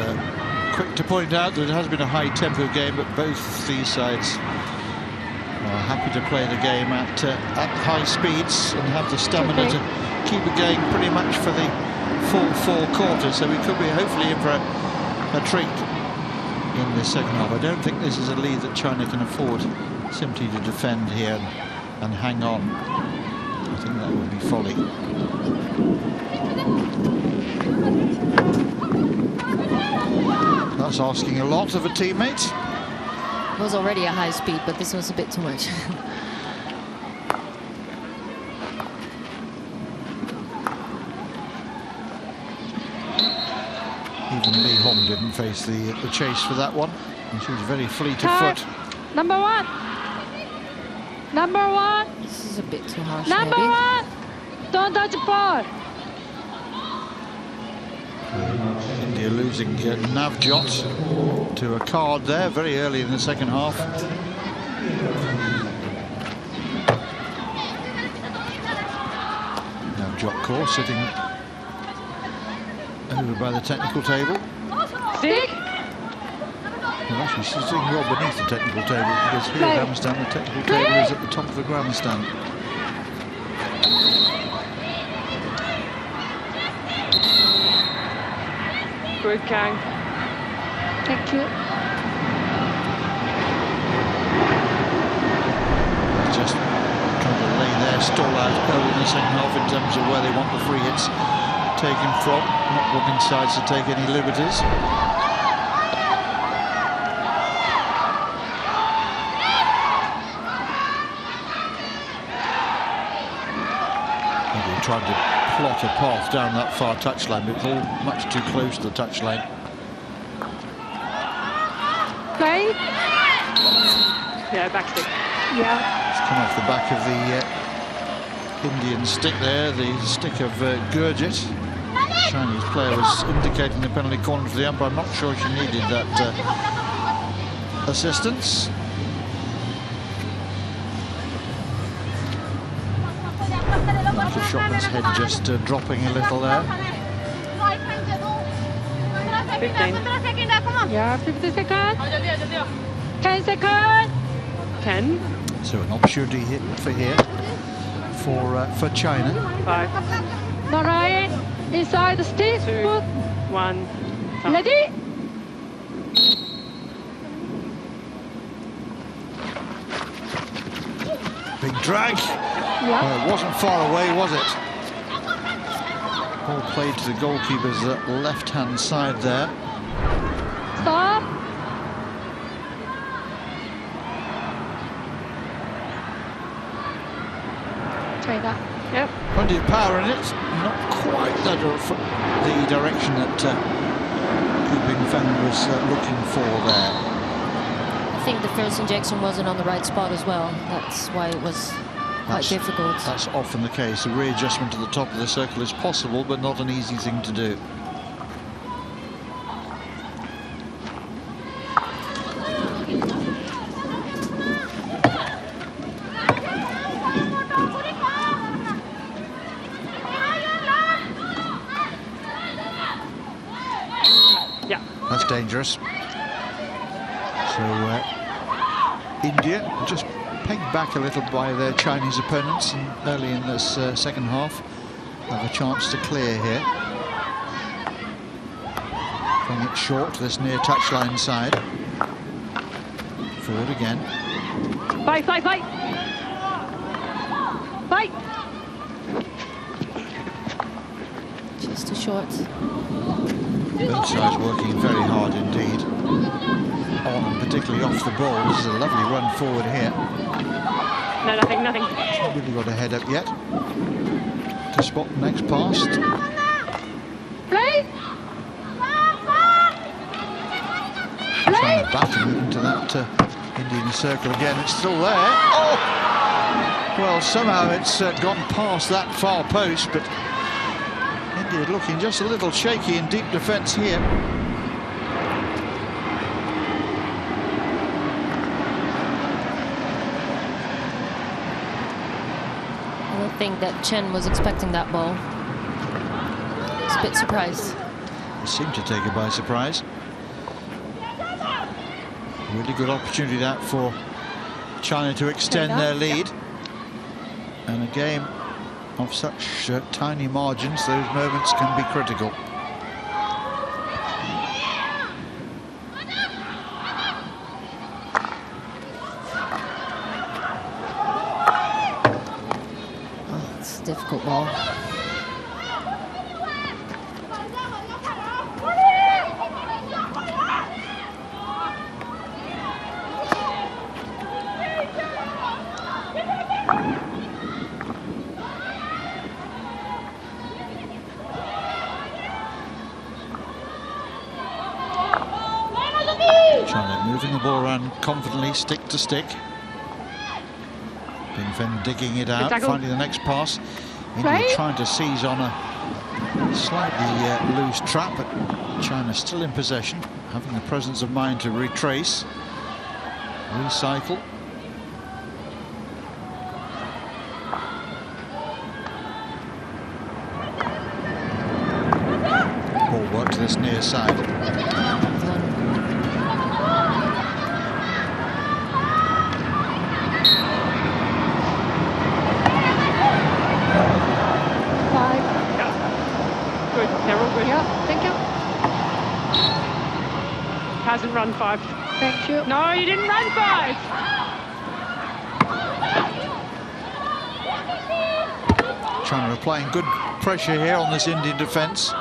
quick to point out that it has been a high-tempo game, but both these sides are happy to play the game at high speeds and have the stamina to keep it going pretty much for the full 4 quarters. So we could be hopefully in for a treat in the second half. I don't think this is a lead that China can afford simply to defend here and hang on. I think that would be folly. That's asking a lot of a teammate. It was already a high speed, but this was a bit too much. Even Lee Hong didn't face the chase for that one, and she was very fleet of foot. Number 1. Number 1. This is a bit too harsh. Number maybe. 1. Don't touch the ball. India losing Navjot to a card there very early in the second half. Navjot, of course, sitting over by the technical table. Stick. Well, actually, she's sitting well beneath the technical table, because here at grandstand, the technical table is at the top of the grandstand. Good, Kang. Thank you. Just trying to lay their stall out early in the second half in terms of where they want the free hits taken from, not wanting sides to take any liberties. Maybe trying to plot a path down that far touchline, but it's all much too close to the touchline. Okay. Yeah, back stick. Yeah. It's come off the back of the Indian stick there, the stick of Gurjit. Chinese player was indicating the penalty corner for the umpire. I'm not sure she needed that assistance. Michael Shopman's head just dropping a little there. 15. Yeah, 50 seconds. 10 seconds. 10. So an opportunity hit for here for China. 5. Not right. Inside the stick. 2. 1. Ready? Big drag. Yeah. Well, it wasn't far away, was it? Ball played to the goalkeeper's left-hand side there. Stop. Try that. Yep. Plenty of power in it. Not quite the direction that Ku Bing-Fen was looking for there. I think the first injection wasn't on the right spot as well. That's why it was quite difficult. That's often the case. A readjustment to the top of the circle is possible, but not an easy thing to do. Yeah. That's dangerous. So India just pegged back a little by their Chinese opponents early in this second half. have a chance to clear here. Bring it short to this near touchline side. Forward again. Fight, fight, fight! Fight! Just too short. Both sides working very hard indeed. On and particularly off the ball. This is a lovely run forward here. No, nothing, nothing. Not really got a head up yet. To spot the next pass. Play! Trying to back and move into that Indian circle again. It's still there. Oh! Well, somehow it's gone past that far post, but India looking just a little shaky in deep defence here. I don't think that Chen was expecting that ball. He's a bit surprised. They seem to take it by surprise. Really good opportunity that for China to extend their lead. And a game of such tiny margins, those moments can be critical. Oh, it's a difficult ball. China moving the ball around confidently, stick to stick. Bing Fen digging it out, finding the next pass. India trying to seize on a slightly loose trap, but China still in possession, having the presence of mind to retrace, recycle. Ball work to this near side. Hasn't run 5. Thank you. No, you didn't run 5. China applying good pressure here on this Indian defence.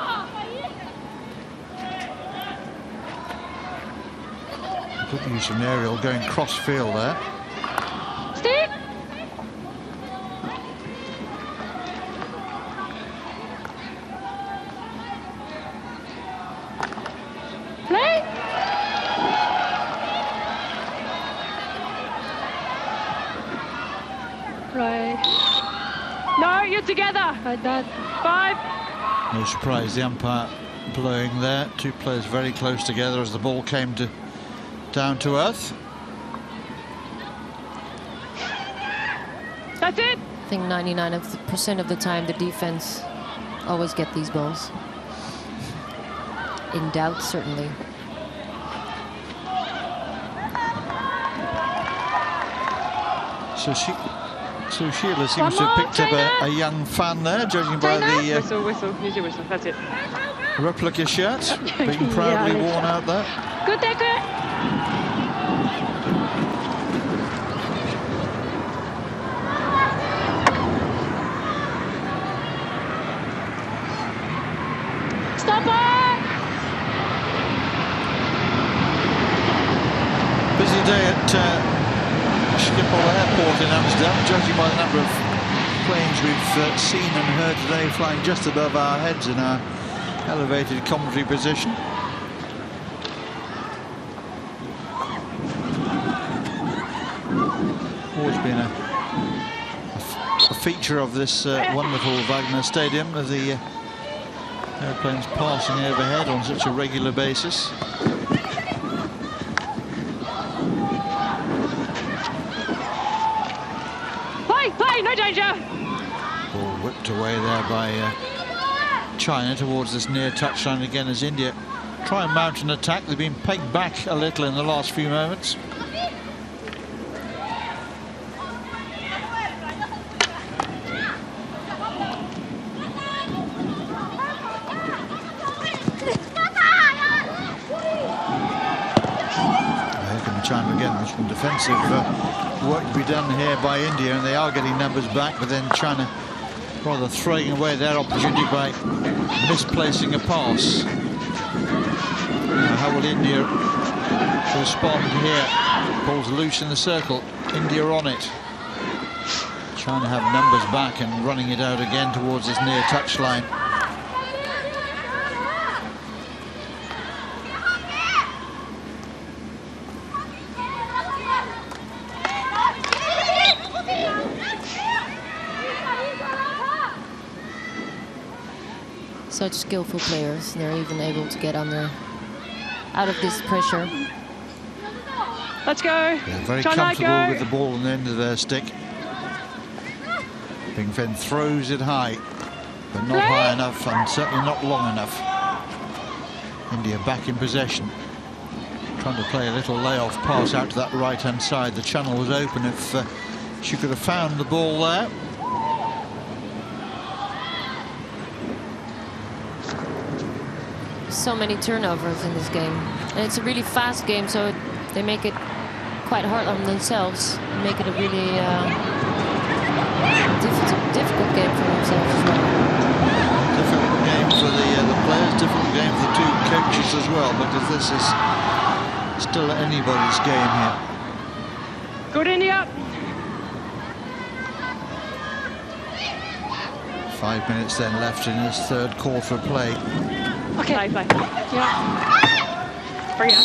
Good use of an aerial going cross field there. Stick. Play. Right. No, you're together. Like that. 5. No surprise, the umpire blowing there. Two players very close together as the ball came down to earth. That's it. I think 99% of the time the defense always get these balls. In doubt, certainly. So Sheila seems to have picked up a young fan there, judging by the Whistle, whistle, use your whistle. That's it. replica shirt being proudly worn out there. Good tackle. Stop it! Busy day at Schiphol Airport in Amsterdam, judging by the number of planes we've seen and heard today flying just above our heads in our elevated commentary position. Always been a feature of this wonderful Wagner Stadium, the airplanes passing overhead on such a regular basis. Play, no danger. Ball whipped away there by China towards this near touchline again as India try and mount an attack. They've been pegged back a little in the last few moments. Some defensive work to be done here by India, and they are getting numbers back, but then China rather throwing away their opportunity by misplacing a pass. Now, how will India respond here? Ball's loose in the circle. India on it. China have numbers back and running it out again towards this near touchline. Such skillful players. They're even able to get out of this pressure. Let's go. They're very comfortable with the ball on the end of their stick. Bing Fen throws it high, but not high enough and certainly not long enough. India back in possession. Trying to play a little layoff pass out to that right-hand side. The channel was open if she could have found the ball there. So many turnovers in this game, and it's a really fast game, so they make it quite hard on themselves, make it a really difficult game for themselves as well. Difficult game for the players, difficult game for the two coaches as well, because this is still anybody's game here. Good, India. 5 minutes then left in this third quarter of play. Okay. Play. Yeah. Bring it.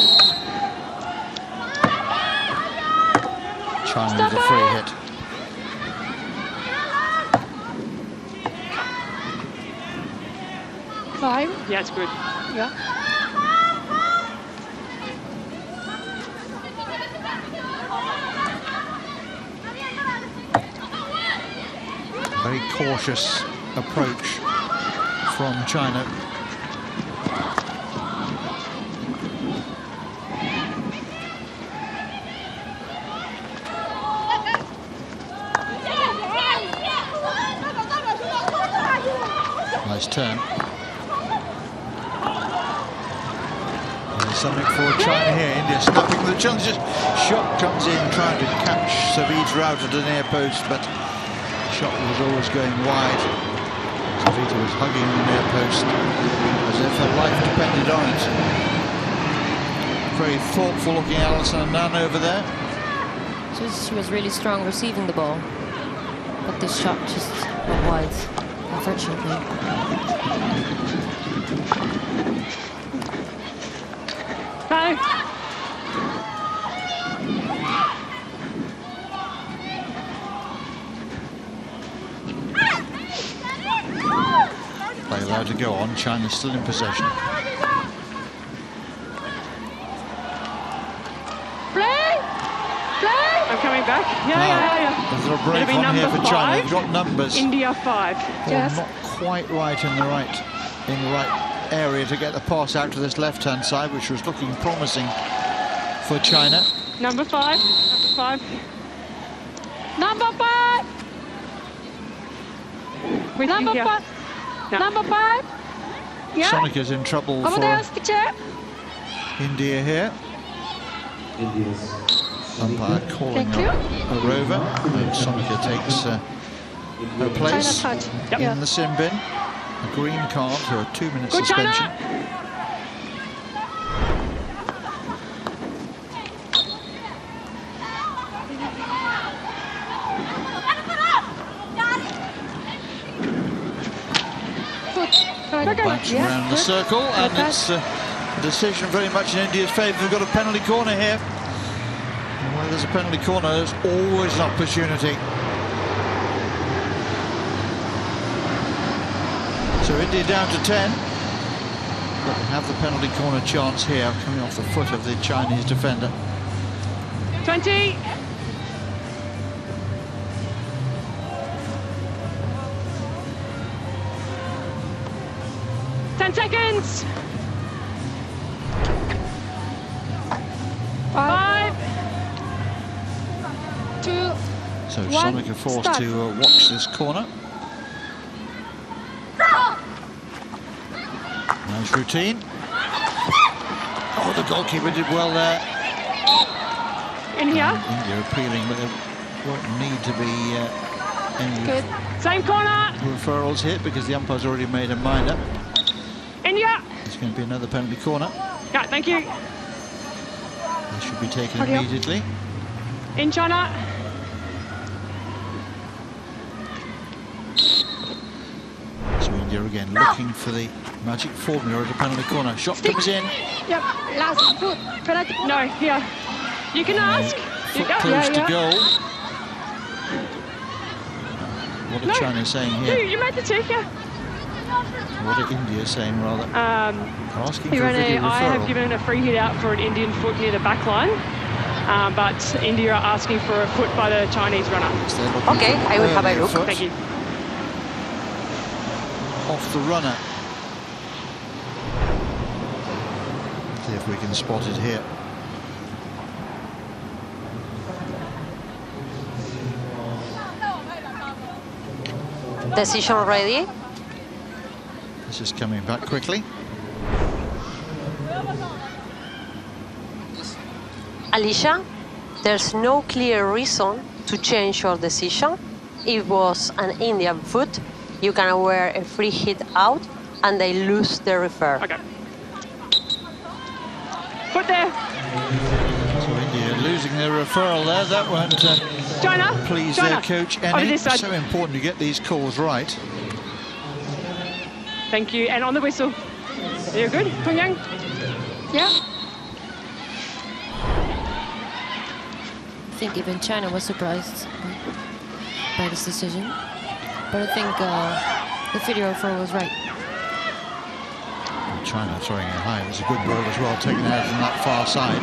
China with a free hit. Five. Yeah, it's good. Yeah. Very cautious approach from China. Nice turn. There's something for China here. India snapping the challenges. Shot comes in, trying to catch Savita out at the near post, but shot was always going wide. Savita was hugging the near post as if her life depended on it. Very thoughtful looking Alison Nunn over there. She was really strong receiving the ball, but this shot just went wide, unfortunately. Bye. Play allowed to go on. China's still in possession. I'm coming back. Yeah. Is there a break on here for China? They've got numbers. India 5. Yes. Not quite right in the right area to get the pass out to this left-hand side, which was looking promising for China. Number 5. Number 5. With Number India. 5. No. Number 5. Yeah. Sonika's in trouble Over for there, teacher. India here. Umpire calling Thank you. a rover. And Sonika takes her place China touch. in the sin bin. A green card for a 2-minute Good suspension. China. Bounce around the circle, and it's a decision very much in India's favour. They've got a penalty corner here. And where there's a penalty corner, there's always an opportunity. So India down to 10. But they have the penalty corner chance here, coming off the foot of the Chinese defender. 20. Seconds. 5. 2. So Sonika forced to watch this corner. Nice routine. Oh, the goalkeeper did well there. In here. India appealing, but there won't need to be any Good. Same corner. referrals hit because the umpire's already made a mind up. India. It's going to be another penalty corner. Yeah, thank you. That should be taken Hurry up. immediately. In China. So India again looking for the magic formula at the penalty corner. Shot comes in. Yep. Last foot. Penalty. No, here. You can ask. Foot close to goal. What are China saying No, here? you made the check, yeah. What are India saying rather? Asking for a video I have referral. given a free hit out for an Indian foot near the back line, but India are asking for a foot by the Chinese runner. So they're looking Okay, for I will have a earlier look. foot Thank you. off the runner. See if we can spot it here. Decision ready. This is coming back quickly. Alicia, there's no clear reason to change your decision. It was an Indian foot. You can wear a free hit out and they lose the refer. Okay. Foot there. So India losing their referral there. That won't China. please China. their coach Over any. this side. So important to get these calls right. Thank you. And on the whistle. You're good, Tong Yang? Yeah. I think even China was surprised by this decision. But I think the video referral was right. China throwing it high. It was a good ball as well, taken out from that far side.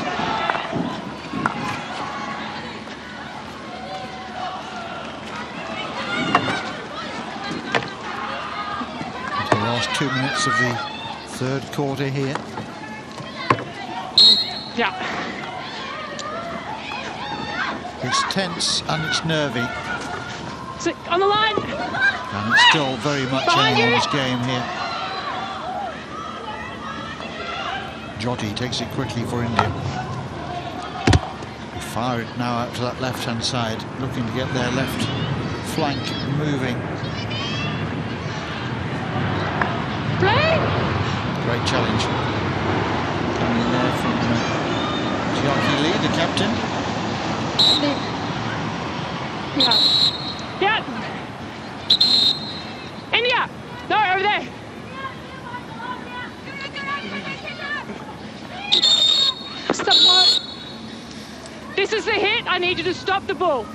The last 2 minutes of the third quarter here. Yeah. It's tense and it's nervy, So, on the line. and it's still very much Behind you. anyone's game here. Jyoti takes it quickly for India. They fire it now out to that left-hand side, looking to get their left flank moving. Play. Great challenge. Coming in there from Jiaki Lee, the captain. Yeah. Yeah. India. No, over there. Stop. This is the hit. I need you to stop the ball.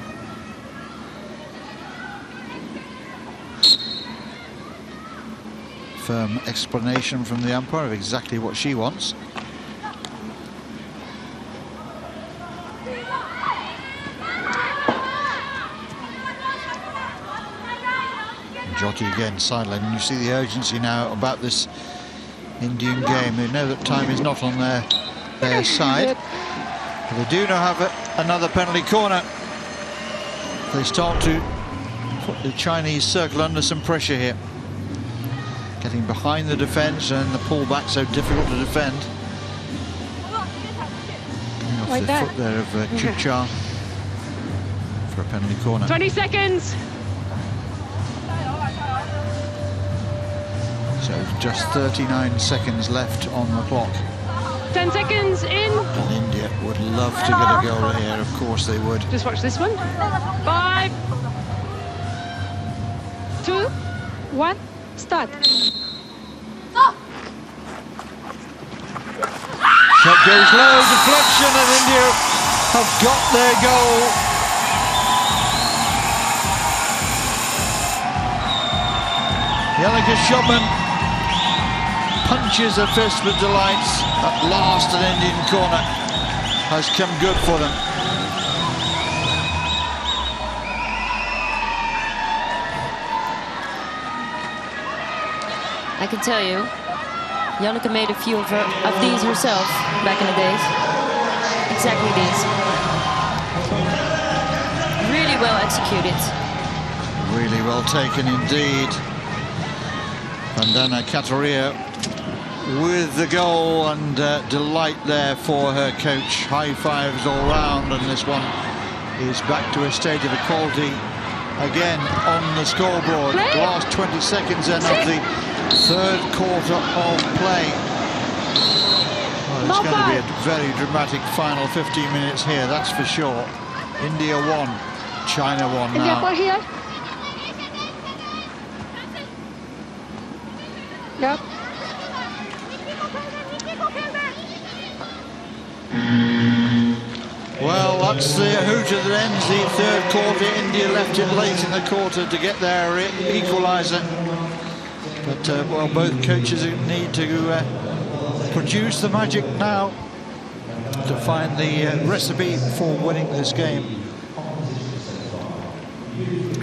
Firm explanation from the umpire of exactly what she wants. Jyoti again sideline, and you see the urgency now about this Indian game. They know that time is not on their side. But they do now have another penalty corner. They start to put the Chinese circle under some pressure here. Getting behind the defence and the pullback so difficult to defend. Coming off Like the that. foot there of Chucha for a penalty corner. 20 seconds. So just 39 seconds left on the clock. 10 seconds in. And India would love to get a goal here, of course they would. Just watch this one. 5, 2, 1, start. Shot goes low, deflection, and India have got their goal. Yanika Shobman punches a fist with delights. At last an Indian corner has come good for them. I can tell you, Yanika made a few of these herself back in the days. Exactly these. Really well executed. Really well taken indeed. Vandana Kataria with the goal, and delight there for her coach. High fives all round, and this one is back to a state of equality again on the scoreboard. Last 20 seconds then of the third quarter of play. Well, it's going to be a very dramatic final 15 minutes here, that's for sure. India won, China won now. Yep. Well, that's the hooter that ends the third quarter. India left it late in the quarter to get their equaliser. But, well, both coaches need to produce the magic now to find the recipe for winning this game.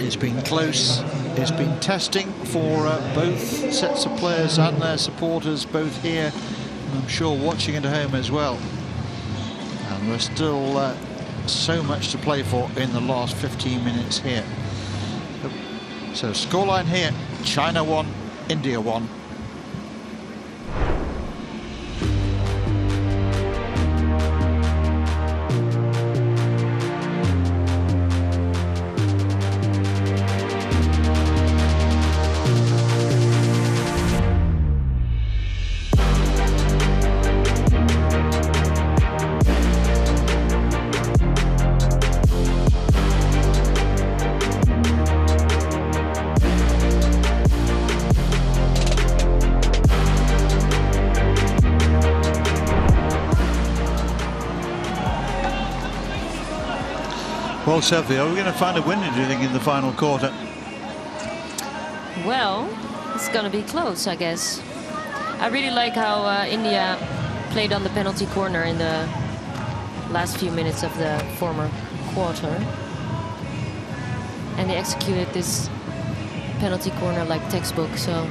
It's been close. It's been testing for both sets of players and their supporters, both here and I'm sure watching at home as well. And there's still so much to play for in the last 15 minutes here. So scoreline here, China 1, India 1. Well, Sophie, are we going to find a winner, do you think, in the final quarter? Well, it's going to be close, I guess. I really like how India played on the penalty corner in the last few minutes of the former quarter. And they executed this penalty corner like textbook, so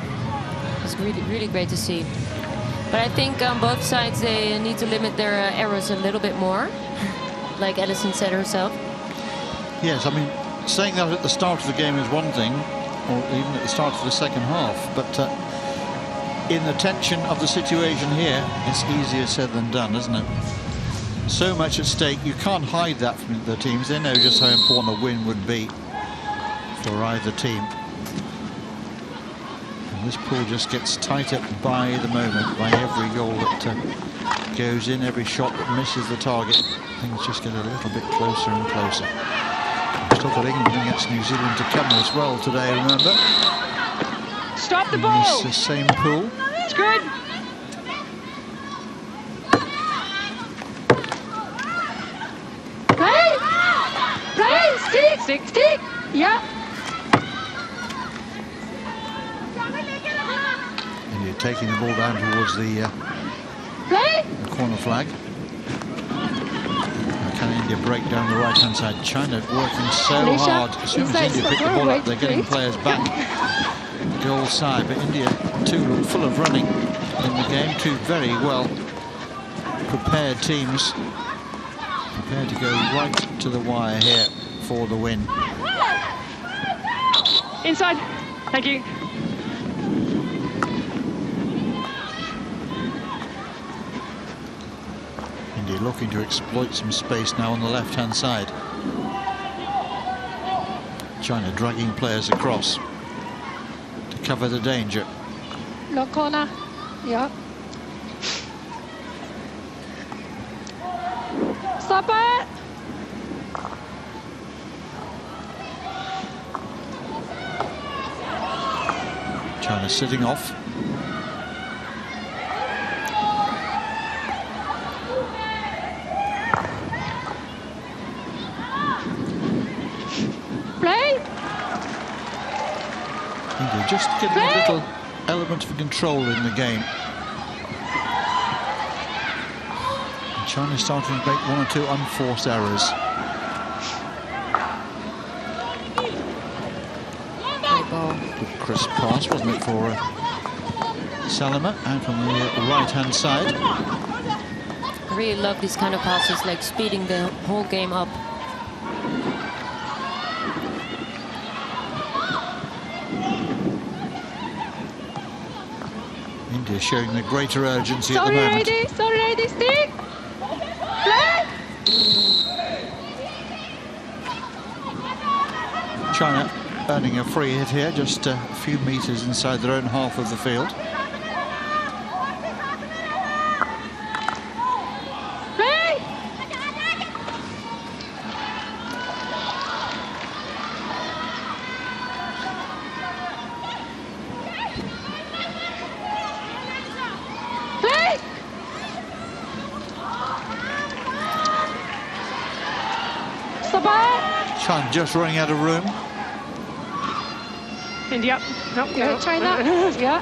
it's really, really great to see. But I think on both sides they need to limit their errors a little bit more, like Ellison said herself. Yes, I mean, saying that at the start of the game is one thing, or even at the start of the second half, but in the tension of the situation here, it's easier said than done, isn't it? So much at stake, you can't hide that from the teams. They know just how important a win would be for either team. And this pool just gets tighter by the moment, by every goal that goes in, every shot that misses the target. Things just get a little bit closer and closer. Still got England against New Zealand to come as well today, remember? Stop the ball! It's the same pool. It's good. Play! Stick! Yeah. And you're taking the ball down towards the corner flag. Can India break down the right-hand side? China working so hard. As soon as India pick the ball up, they're getting players back goal side. But India, too, look full of running in the game. Two very well prepared teams, prepared to go right to the wire here for the win. Inside. Thank you. India looking to exploit some space now on the left-hand side. China dragging players across to cover the danger. Long corner. Yeah. Stop it! China sitting off. Just getting a little element of control in the game. And China's starting to make one or two unforced errors. Good crisp pass, wasn't it, for Salama out on the right-hand side. I really love these kind of passes, like speeding the whole game up. India showing the greater urgency at the Sorry, moment. ready, stick. Play. China earning a free hit here, just a few meters inside their own half of the field. Play. Play. Stop. China just running out of room. India. Nope, Yeah, no. China. Yeah.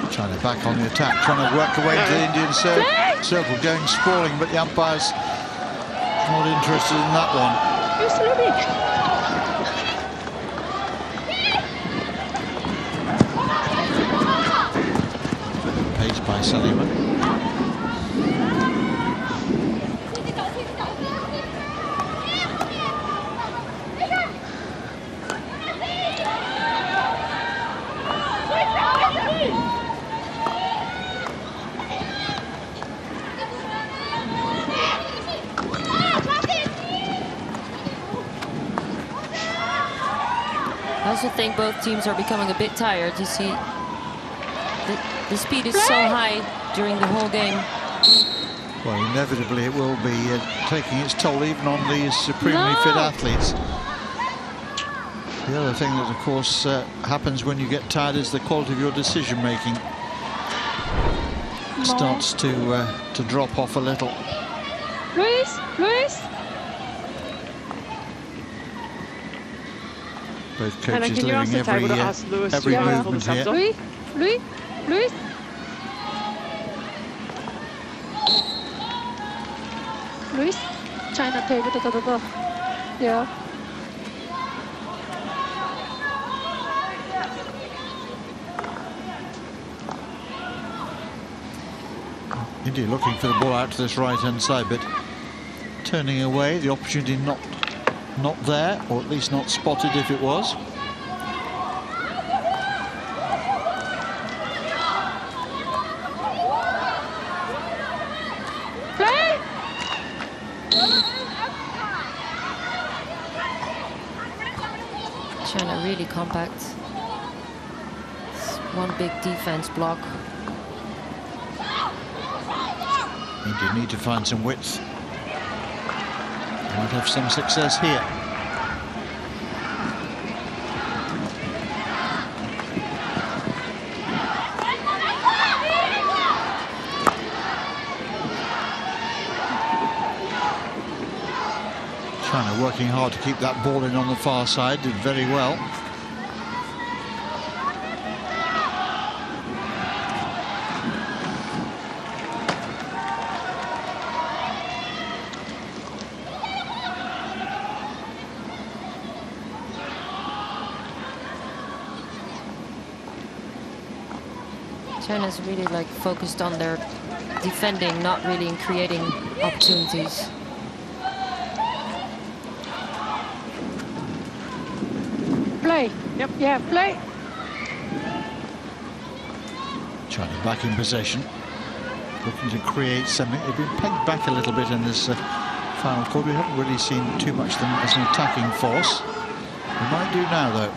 China back on the attack, trying to work away to the Indian circle, going sprawling, but the umpire's not interested in that one. Who's Ruby? Pace by Sullivan. I also think both teams are becoming a bit tired. You see, the speed is so high during the whole game. Well, inevitably it will be taking its toll even on these supremely fit athletes. The other thing that, of course, happens when you get tired is the quality of your decision-making starts to drop off a little. Luis. Both Hannah, coaches can you ask learning the table to ask Lewis every to pull the movement subs here. off? Luis. Luis. China table. Yeah. India looking for the ball out to this right-hand side, but turning away, the opportunity not there, or at least not spotted if it was. Play. China really compact. It's one big defense block. India need to find some width. Might have some success here. China working hard to keep that ball in on the far side, did very well. China's really like focused on their defending, not really in creating opportunities. Play. Yep. Yeah, play. China back in possession, looking to create something. They've been pegged back a little bit in this final quarter. We haven't really seen too much of them as an attacking force. We might do now, though.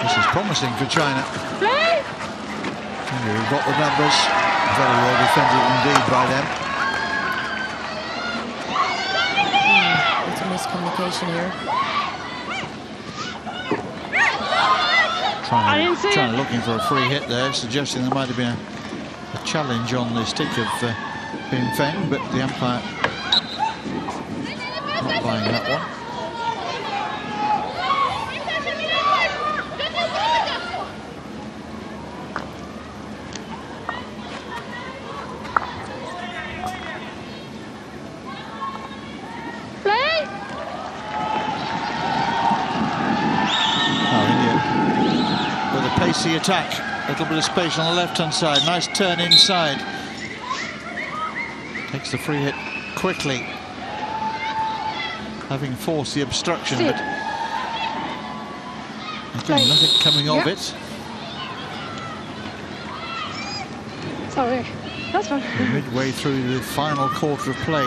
This is promising for China. Play. We've got the numbers. Very well defended indeed by them. It's a miscommunication here. I didn't see China it. looking for a free hit there, suggesting there might have been a challenge on the stick of Bin Feng, but the umpire not buying that one. The attack, a little bit of space on the left-hand side, nice turn inside, takes the free hit quickly, having forced the obstruction, but Nothing coming of it. Sorry, that's fine. We're midway through the final quarter of play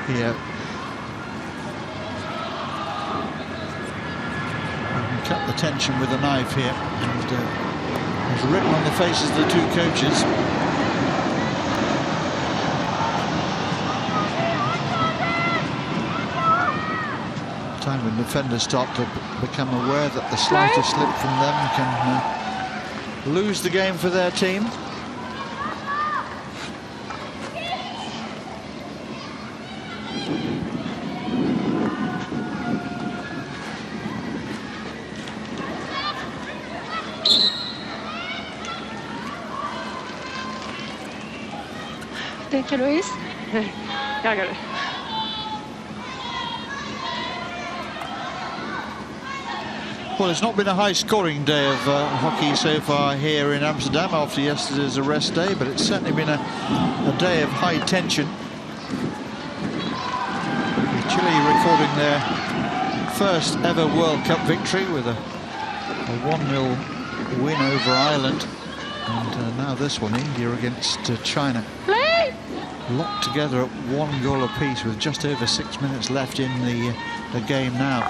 here. You can cut the tension with a knife here, and it's written on the faces of the two coaches. Time when defenders start to become aware that the slightest slip from them can lose the game for their team. Thank you, Luis. Yeah, I got it. Well, it's not been a high-scoring day of hockey so far here in Amsterdam after yesterday's rest day, but it's certainly been a day of high tension. Chile recording their first ever World Cup victory with a 1-0 win over Ireland, and now this one, India against China. Locked together at 1 goal apiece with just over 6 minutes left in the game now.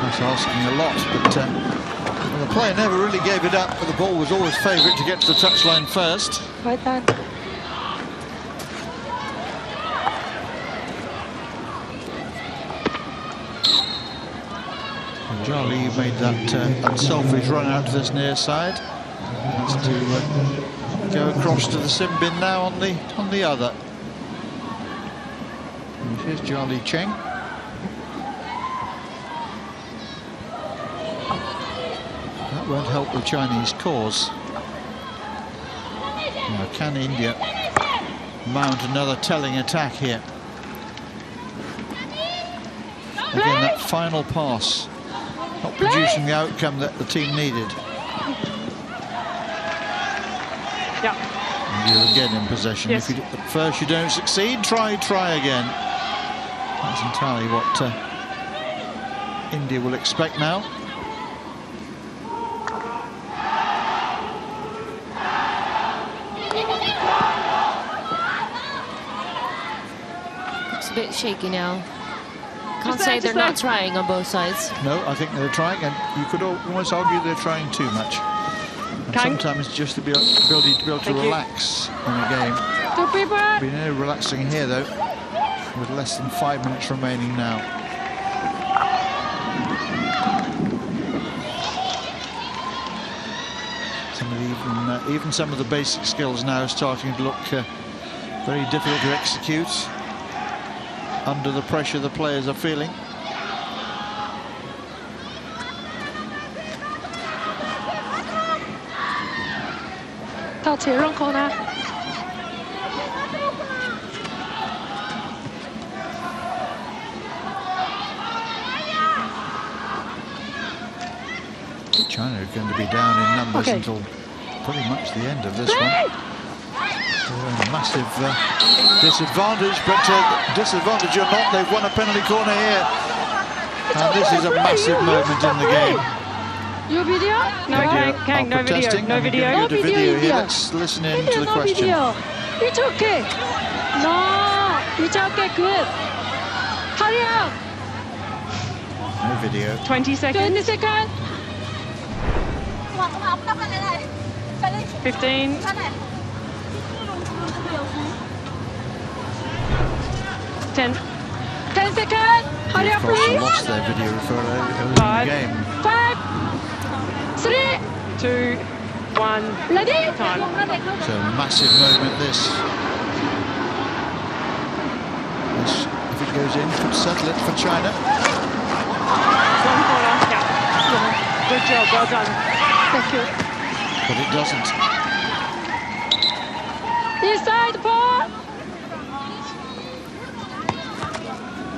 That's asking a lot, but well, the player never really gave it up, but the ball was always favourite to get to the touchline first. Right then. Charlie made that unselfish run out to this near side. Has to go across to the sin bin now on the other. And here's Charlie Cheng. That won't help the Chinese cause. Now, can India mount another telling attack here? Again, that final pass not producing the outcome that the team needed. Yeah. India again in possession. Yes. If at first you don't succeed, try again. That's entirely what India will expect now. It's a bit shaky now. Can't say they're not trying on both sides. No, I think they're trying, and you could almost argue they're trying too much. And sometimes just the ability to be able to relax in a game. Been no relaxing here though, with less than 5 minutes remaining now. Even some of the basic skills now are starting to look very difficult to execute under the pressure the players are feeling. China are going to be down in numbers until pretty much the end of this one. A massive disadvantage, but disadvantage or not, they've won a penalty corner here. And this is a massive moment in the game. Your video? No, Kang, no video. No video. No video. Here. Let's listen in to the question. It's okay. No, it's okay, good. Hurry up. No video. 20 seconds. 20 seconds. 15. 10 seconds. Hurry up, please. Lost their video for the game. 5, 3, 2, 1. Ready? Time. So massive moment this. If it goes in, could settle it for China. One corner. Yeah. Good job. Well done. Thank you. But it doesn't. Inside ball.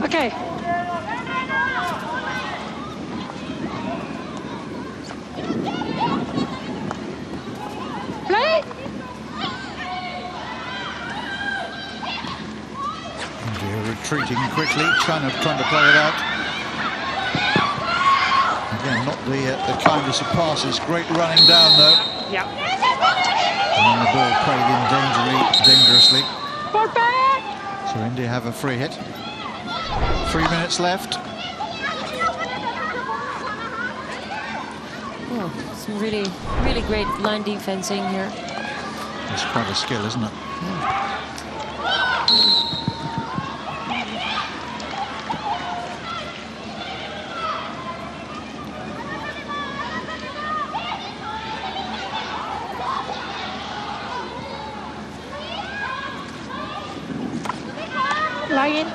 Okay. Play. retreating quickly. China trying to play it out. Again, not the kindest of passes. Great running down though. Yeah. And then the ball played in dangerously. Perfect. So India have a free hit. 3 minutes left. Oh, some really, really great line defensing here. It's quite a skill, isn't it? Line.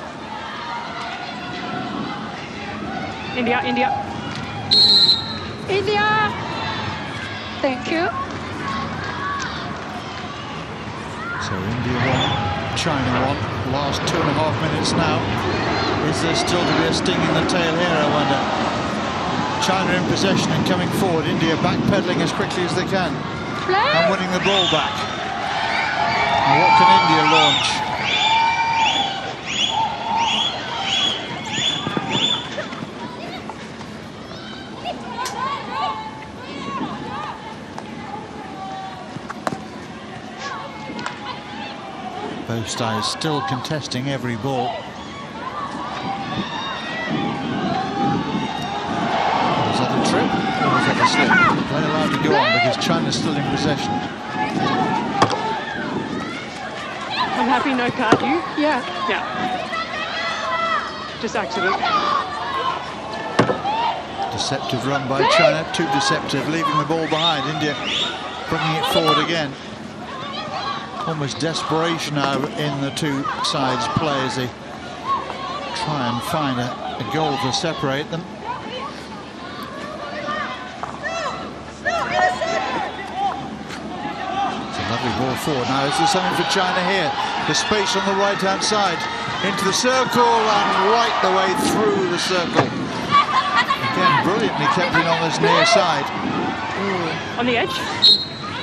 India. India. Thank you. So India won, China won. Last 2.5 minutes now. Is there still to be a sting in the tail here, I wonder? China in possession and coming forward. India backpedaling as quickly as they can. And winning the ball back. Now what can India launch? Both sides still contesting every ball. Was that a trip or was that a slip? Play allowed to go on because China's still in possession. I'm happy, no card. You? Yeah. Yeah. Just accident. Deceptive run by China, too deceptive, leaving the ball behind. India bringing it forward again. Almost desperation now in the two sides' play as they try and find a goal to separate them. It's a lovely ball forward. Now is there something for China here? The space on the right-hand side into the circle and right the way through the circle. Again, brilliantly kept in on this near side. Ooh. On the edge.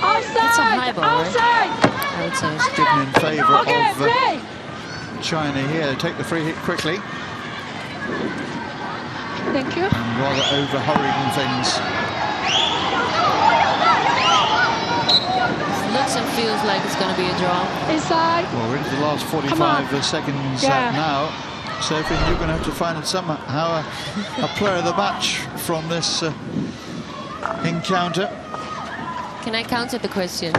Outside. It's a high ball, outside. right? I would say. It's given in favour Okay, of China here. They take the free hit quickly. Thank you. And rather over-hurrying things. Looks and feels like it's going to be a draw. Inside. Well, we're into the last 45 seconds now. Sophie, you're going to have to find somehow a player of the match from this encounter. Can I counter the question?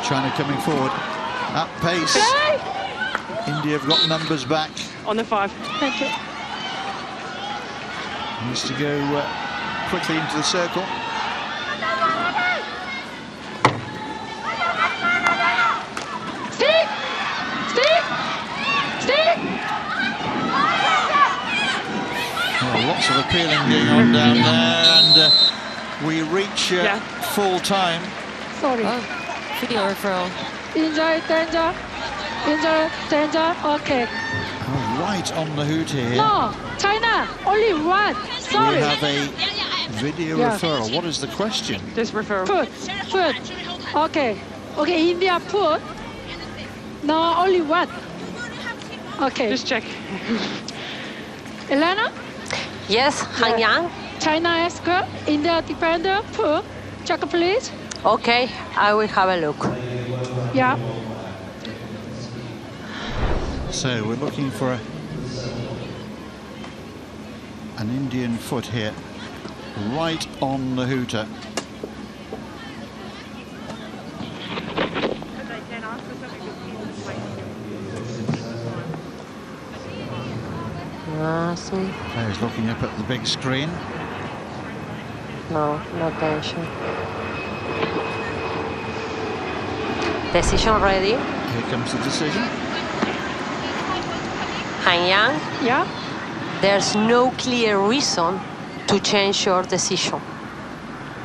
China coming forward at pace. India have got numbers back. On the 5. Thank you. Needs to go quickly into the circle. Stick! Stick! Stick! Well, lots of appealing going on down there, and we reach full time. Sorry. Oh, video referral. Injury, danger. Injury, danger. Okay. Oh, right on the hoot here. No, China, only one. Sorry. We have a video referral. What is the question? Just referral. Foot. Okay. Okay, India foot. No, only one. Okay. Just check. Elena? Yes, Han Yang. China asker, India defender foot. Check please. Okay, I will have a look. Yeah. So we're looking for an Indian foot here, right on the hooter. Nothing. Players looking up at the big screen. No, no tension. Decision ready. Here comes the decision. Han Yang, Yeah. there's no clear reason to change your decision.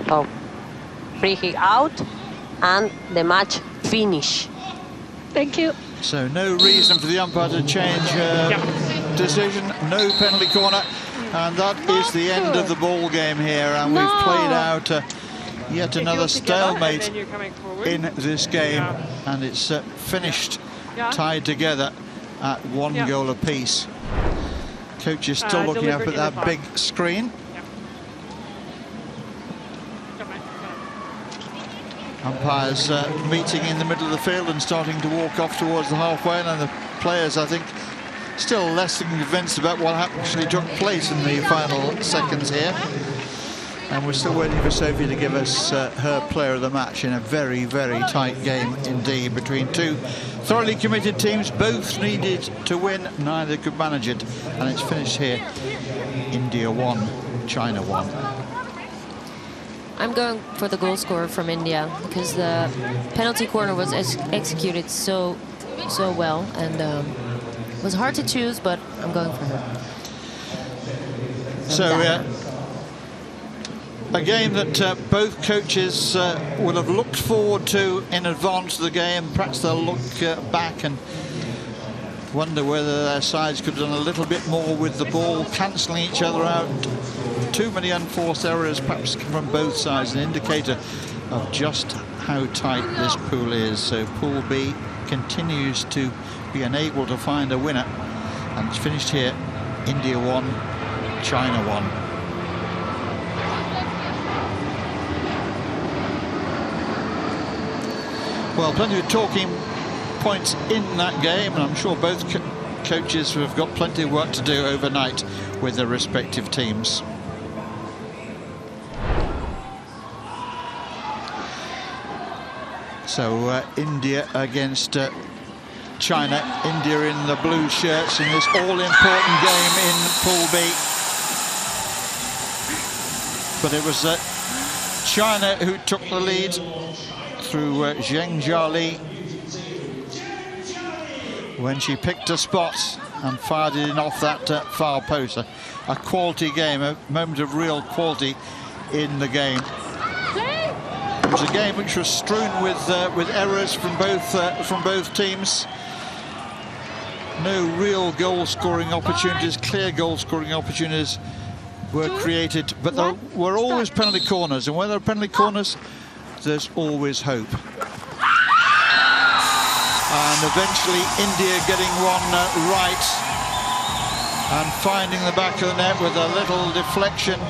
So, free hit out and the match finish. Thank you. So no reason for the umpire to change decision. No penalty corner, and that is the end of the ball game here. And we've played out yet another stalemate in this game, and it's finished tied together at 1 goal apiece. Coach is still looking up at that big screen. Umpires meeting in the middle of the field and starting to walk off towards the halfway line. The players, I think, still less than convinced about what actually took place in the final seconds here. And we're still waiting for Sophie to give us her player of the match in a very, very tight game indeed between two thoroughly committed teams. Both needed to win, neither could manage it. And it's finished here. India 1, China 1. I'm going for the goal scorer from India because the penalty corner was executed so well, and it was hard to choose, but I'm going for her. So a game that both coaches will have looked forward to in advance of the game. Perhaps they'll look back and wonder whether their sides could have done a little bit more with the ball, cancelling each other out. Too many unforced errors perhaps from both sides, an indicator of just how tight this pool is. So Pool B continues to be unable to find a winner, and it's finished here. India 1, China 1. Well, plenty of talking points in that game, and I'm sure both coaches have got plenty of work to do overnight with their respective teams. So India against China. India in the blue shirts in this all-important game in Pool B. But it was China who took the lead through Zheng Jiali when she picked a spot and fired it in off that far post. A quality game, a moment of real quality in the game. It was a game which was strewn with errors from both teams. No real goal-scoring opportunities, clear goal-scoring opportunities were created, but there were always penalty corners, and when there are penalty corners, there's always hope. And eventually India getting one right and finding the back of the net with a little deflection.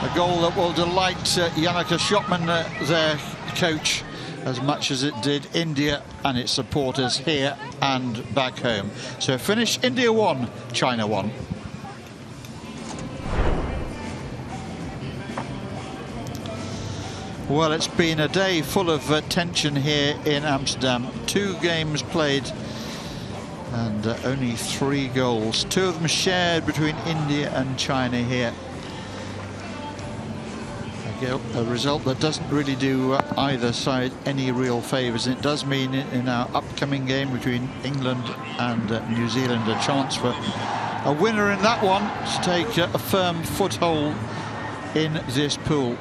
A goal that will delight Jannika Schotman, their coach, as much as it did India and its supporters here and back home. So finish India 1, China 1. Well, it's been a day full of tension here in Amsterdam. 2 games played and only 3 goals. 2 of them shared between India and China here. A result that doesn't really do either side any real favours. It does mean in our upcoming game between England and New Zealand a chance for a winner in that one to take a firm foothold in this pool.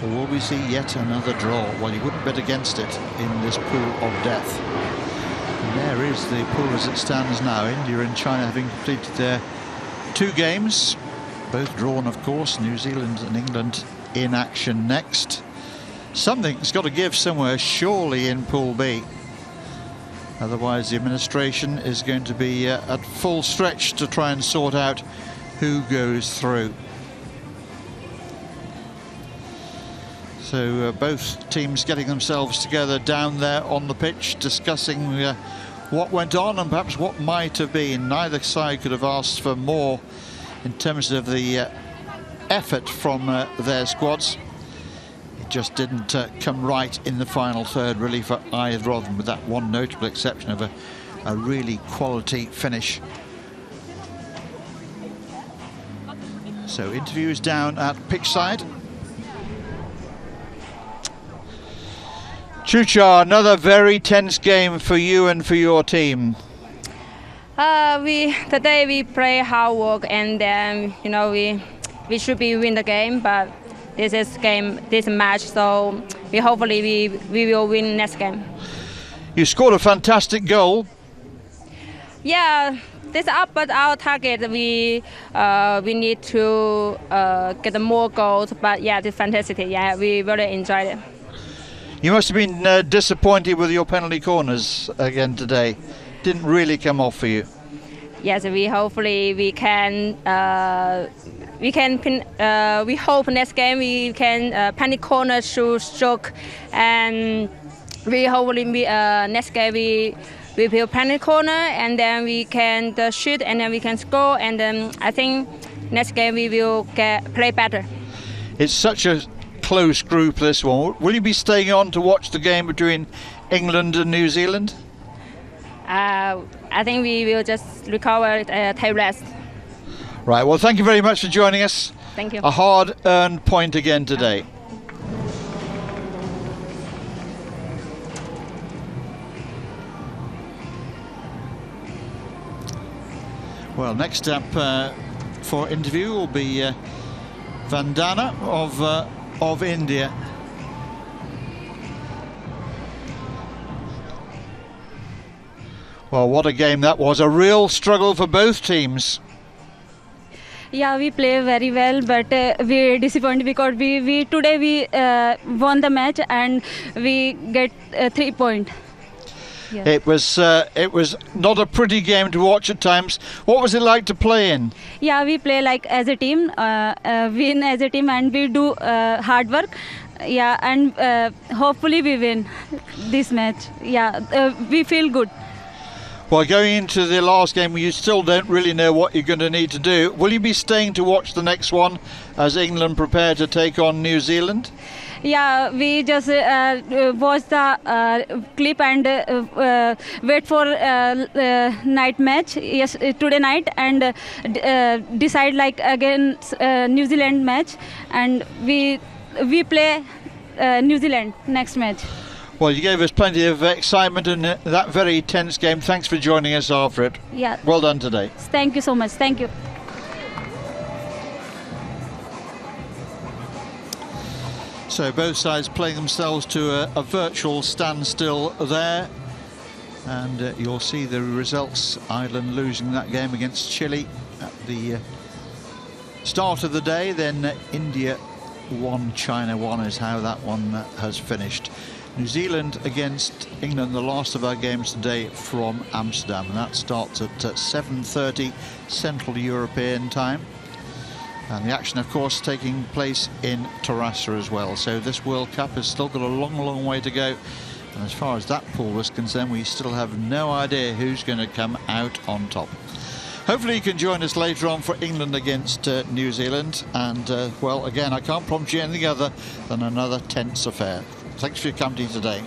Or will we see yet another draw? Well, you wouldn't bet against it in this pool of death. And there is the pool as it stands now. India and China having completed their 2 games, both drawn of course. New Zealand and England in action next. Something's got to give somewhere, surely, in Pool B. Otherwise the administration is going to be at full stretch to try and sort out who goes through. So both teams getting themselves together down there on the pitch, discussing what went on and perhaps what might have been. Neither side could have asked for more in terms of the effort from their squads. It just didn't come right in the final third, really, for either of them, with that one notable exception of a really quality finish. So interviews down at pitchside. Chucha, another very tense game for you and for your team. Today we play hard work, and then we should be win the game, but this match, so we will win next game. You scored a fantastic goal. Yeah, this up, but our target we need to get more goals. But yeah, it's fantastic. Yeah, we really enjoyed it. You must have been disappointed with your penalty corners again today. Didn't really come off for you. Yes, we hopefully we can. We hope next game we can penalty corner to stroke, and we hopefully next game we will penalty corner, and then we can shoot, and then we can score, and then I think next game we will play better. It's such a close group, this one. Will you be staying on to watch the game between England and New Zealand? I think we will just recover, take rest. Right, well, thank you very much for joining us. Thank you. A hard-earned point again today. Well, next up for interview will be Vandana of India. Well, what a game that was. A real struggle for both teams. Yeah, we play very well, but we're disappointed because we today won the match and we get 3 points. Yeah. It was not a pretty game to watch at times. What was it like to play in? Yeah, we play like as a team, win as a team, and we do hard work. Yeah, and hopefully we win this match. Yeah, we feel good. Well, going into the last game, you still don't really know what you're going to need to do. Will you be staying to watch the next one as England prepare to take on New Zealand? Yeah, we just watch the clip and wait for night match. Yes, today night, and decide like against New Zealand match, and we play New Zealand next match. Well, you gave us plenty of excitement in that very tense game. Thanks for joining us after it. Yeah. Well done today. Thank you so much. Thank you. So both sides playing themselves to a virtual standstill there. And you'll see the results. Ireland losing that game against Chile at the start of the day. Then India 1, China 1 is how that one has finished. New Zealand against England, the last of our games today from Amsterdam, and that starts at 7:30 Central European time. And the action, of course, taking place in Terrassa as well. So this World Cup has still got a long, long way to go. And as far as that pool is concerned, we still have no idea who's going to come out on top. Hopefully you can join us later on for England against New Zealand. And, well, again, I can't promise you anything other than another tense affair. Thanks for your company today.